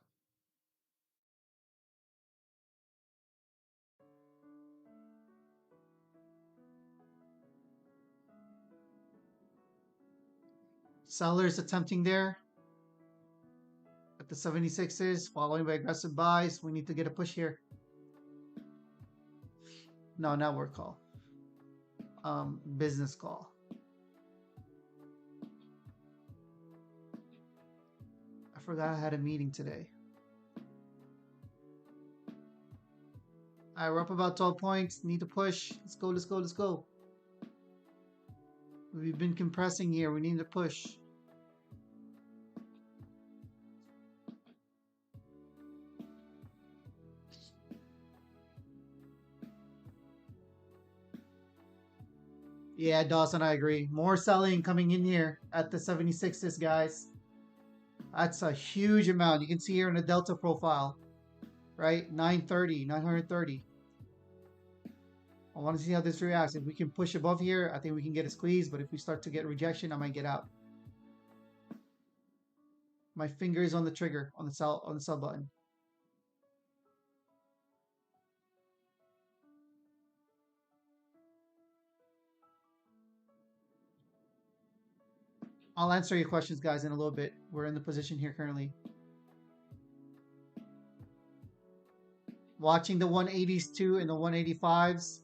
Sellers attempting there at the 76s, following by aggressive buys. We need to get a push here. No, not work call. Business call. I forgot I had a meeting today. All right, we're up about 12 points. Need to push. Let's go, let's go, let's go. We've been compressing here. We need to push. Yeah, Dawson, I agree. More selling coming in here at the 76s, guys. That's a huge amount. You can see here in the Delta profile, right? 930, 930. I want to see how this reacts. If we can push above here, I think we can get a squeeze. But if we start to get rejection, I might get out. My finger is on the trigger on the sell button. I'll answer your questions, guys, in a little bit. We're in the position here currently. Watching the 180s too and the 185s.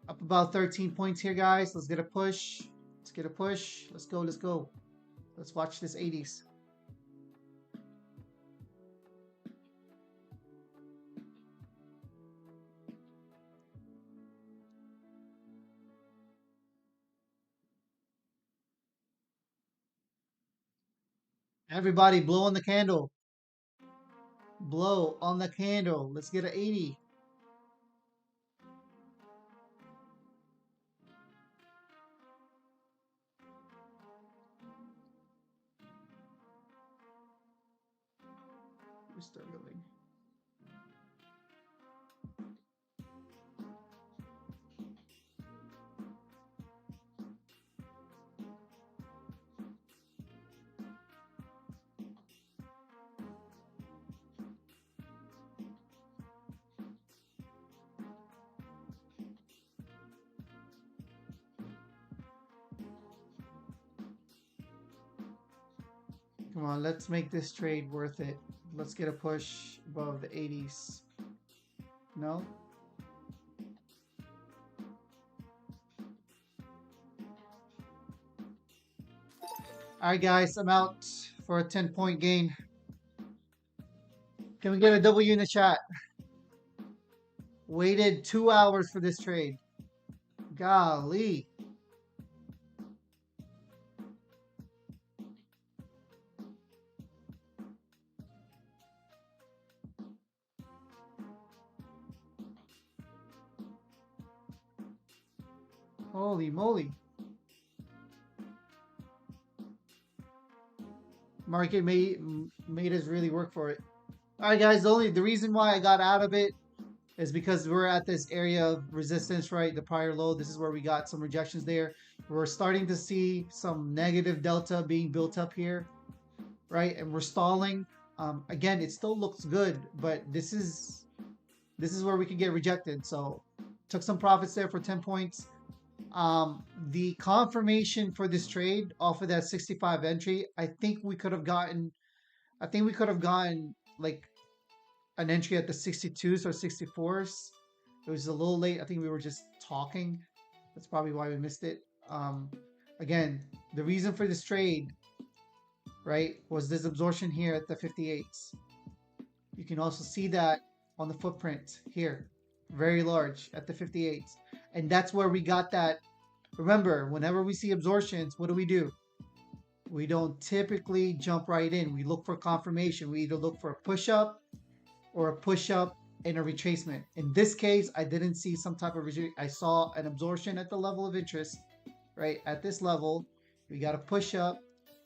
Up about 13 points here, guys. Let's get a push. Let's get a push. Let's go, let's go. Let's watch this 80s. Everybody blow on the candle. Blow on the candle. Let's get an 80. We're struggling. Come on, let's make this trade worth it. Let's get a push above the 80s. No? Alright guys, I'm out for a 10-point gain. Can we get a W in the chat? Waited 2 hours for this trade. Golly. Holy moly. Market made us really work for it. Alright guys, the reason why I got out of it is because we're at this area of resistance, right? The prior low. This is where we got some rejections there. We're starting to see some negative delta being built up here, right? And we're stalling. Again, it still looks good, but this is where we could get rejected. So took some profits there for 10 points. The confirmation for this trade off of that 65 entry, I think we could have gotten like an entry at the 62s or 64s. It was a little late. I think we were just talking. That's probably why we missed it. Again, the reason for this trade, right, was this absorption here at the 58s. You can also see that on the footprint here, very large at the 58s. And that's where we got that. Remember, whenever we see absorptions, what do? We don't typically jump right in. We look for confirmation. We either look for a push-up or a push-up and a retracement. In this case, I didn't see some type of I saw an absorption at the level of interest, right? At this level, we got a push-up,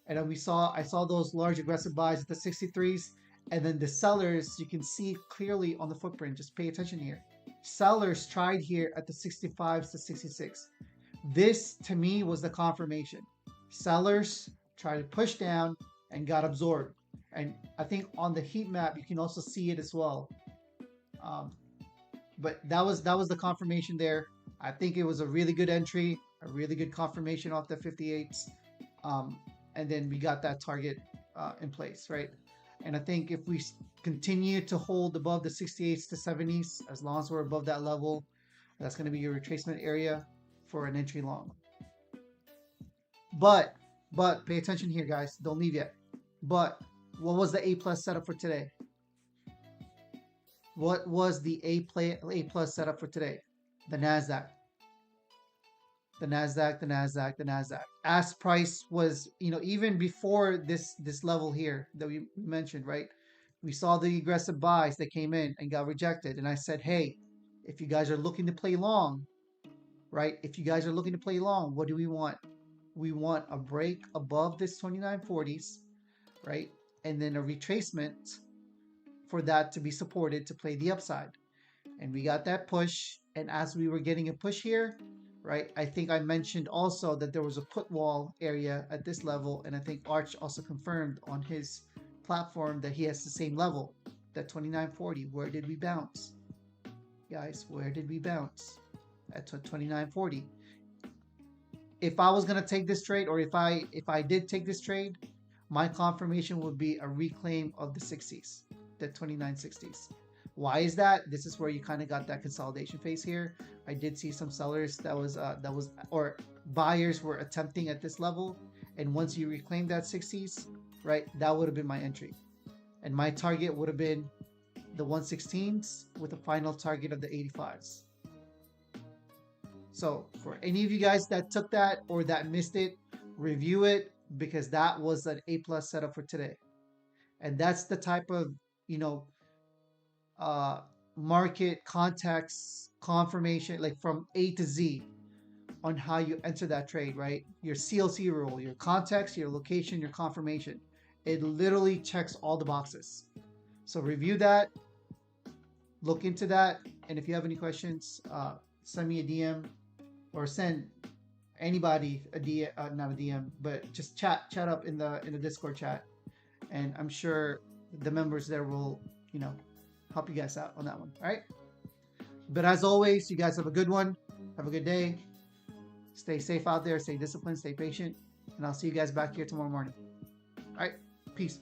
and then I saw those large aggressive buys at the 63s, and then the sellers, you can see clearly on the footprint. Just pay attention here. Sellers tried here at the 65s to 66. This, to me, was the confirmation. Sellers tried to push down and got absorbed. And I think on the heat map, you can also see it as well. But that was the confirmation there. I think it was a really good entry, a really good confirmation off the 58s. And then we got that target in place, right? And I think if we continue to hold above the 68s to 70s, as long as we're above that level, that's going to be your retracement area for an entry long. But pay attention here, guys. Don't leave yet. But what was the A plus setup for today? What was the A plus setup for today? The NASDAQ. The NASDAQ. Ask price was, even before this level here that we mentioned, right? We saw the aggressive buys that came in and got rejected. And I said, hey, if you guys are looking to play long, right? If you guys are looking to play long, what do we want? We want a break above this 2940s, right? And then a retracement for that to be supported to play the upside. And we got that push. And as we were getting a push here, right, I think I mentioned also that there was a put wall area at this level. And I think Arch also confirmed on his platform that he has the same level, that 2940. Where did we bounce? Guys, where did we bounce? At 2940. If I was going to take this trade, or if I did take this trade, my confirmation would be a reclaim of the 60s, the 2960s. Why is that? This is where you kind of got that consolidation phase here. I did see some sellers or buyers were attempting at this level, and once you reclaim that 60s, right, that would have been my entry, and my target would have been the 116s with a final target of the 85s. So for any of you guys that took that or that missed it, review it, because that was an A plus setup for today. And that's the type of, you know, uh, market context confirmation, like from A to Z on how you enter that trade, right? Your CLC rule, your context, your location, your confirmation. It literally checks all the boxes. So review that, look into that, and if you have any questions, send me a DM or send anybody a DM, not a DM, but just chat up in the Discord chat, and I'm sure the members there will, you know, help you guys out on that one. All right. But as always, you guys have a good one. Have a good day. Stay safe out there. Stay disciplined. Stay patient. And I'll see you guys back here tomorrow morning. All right. Peace.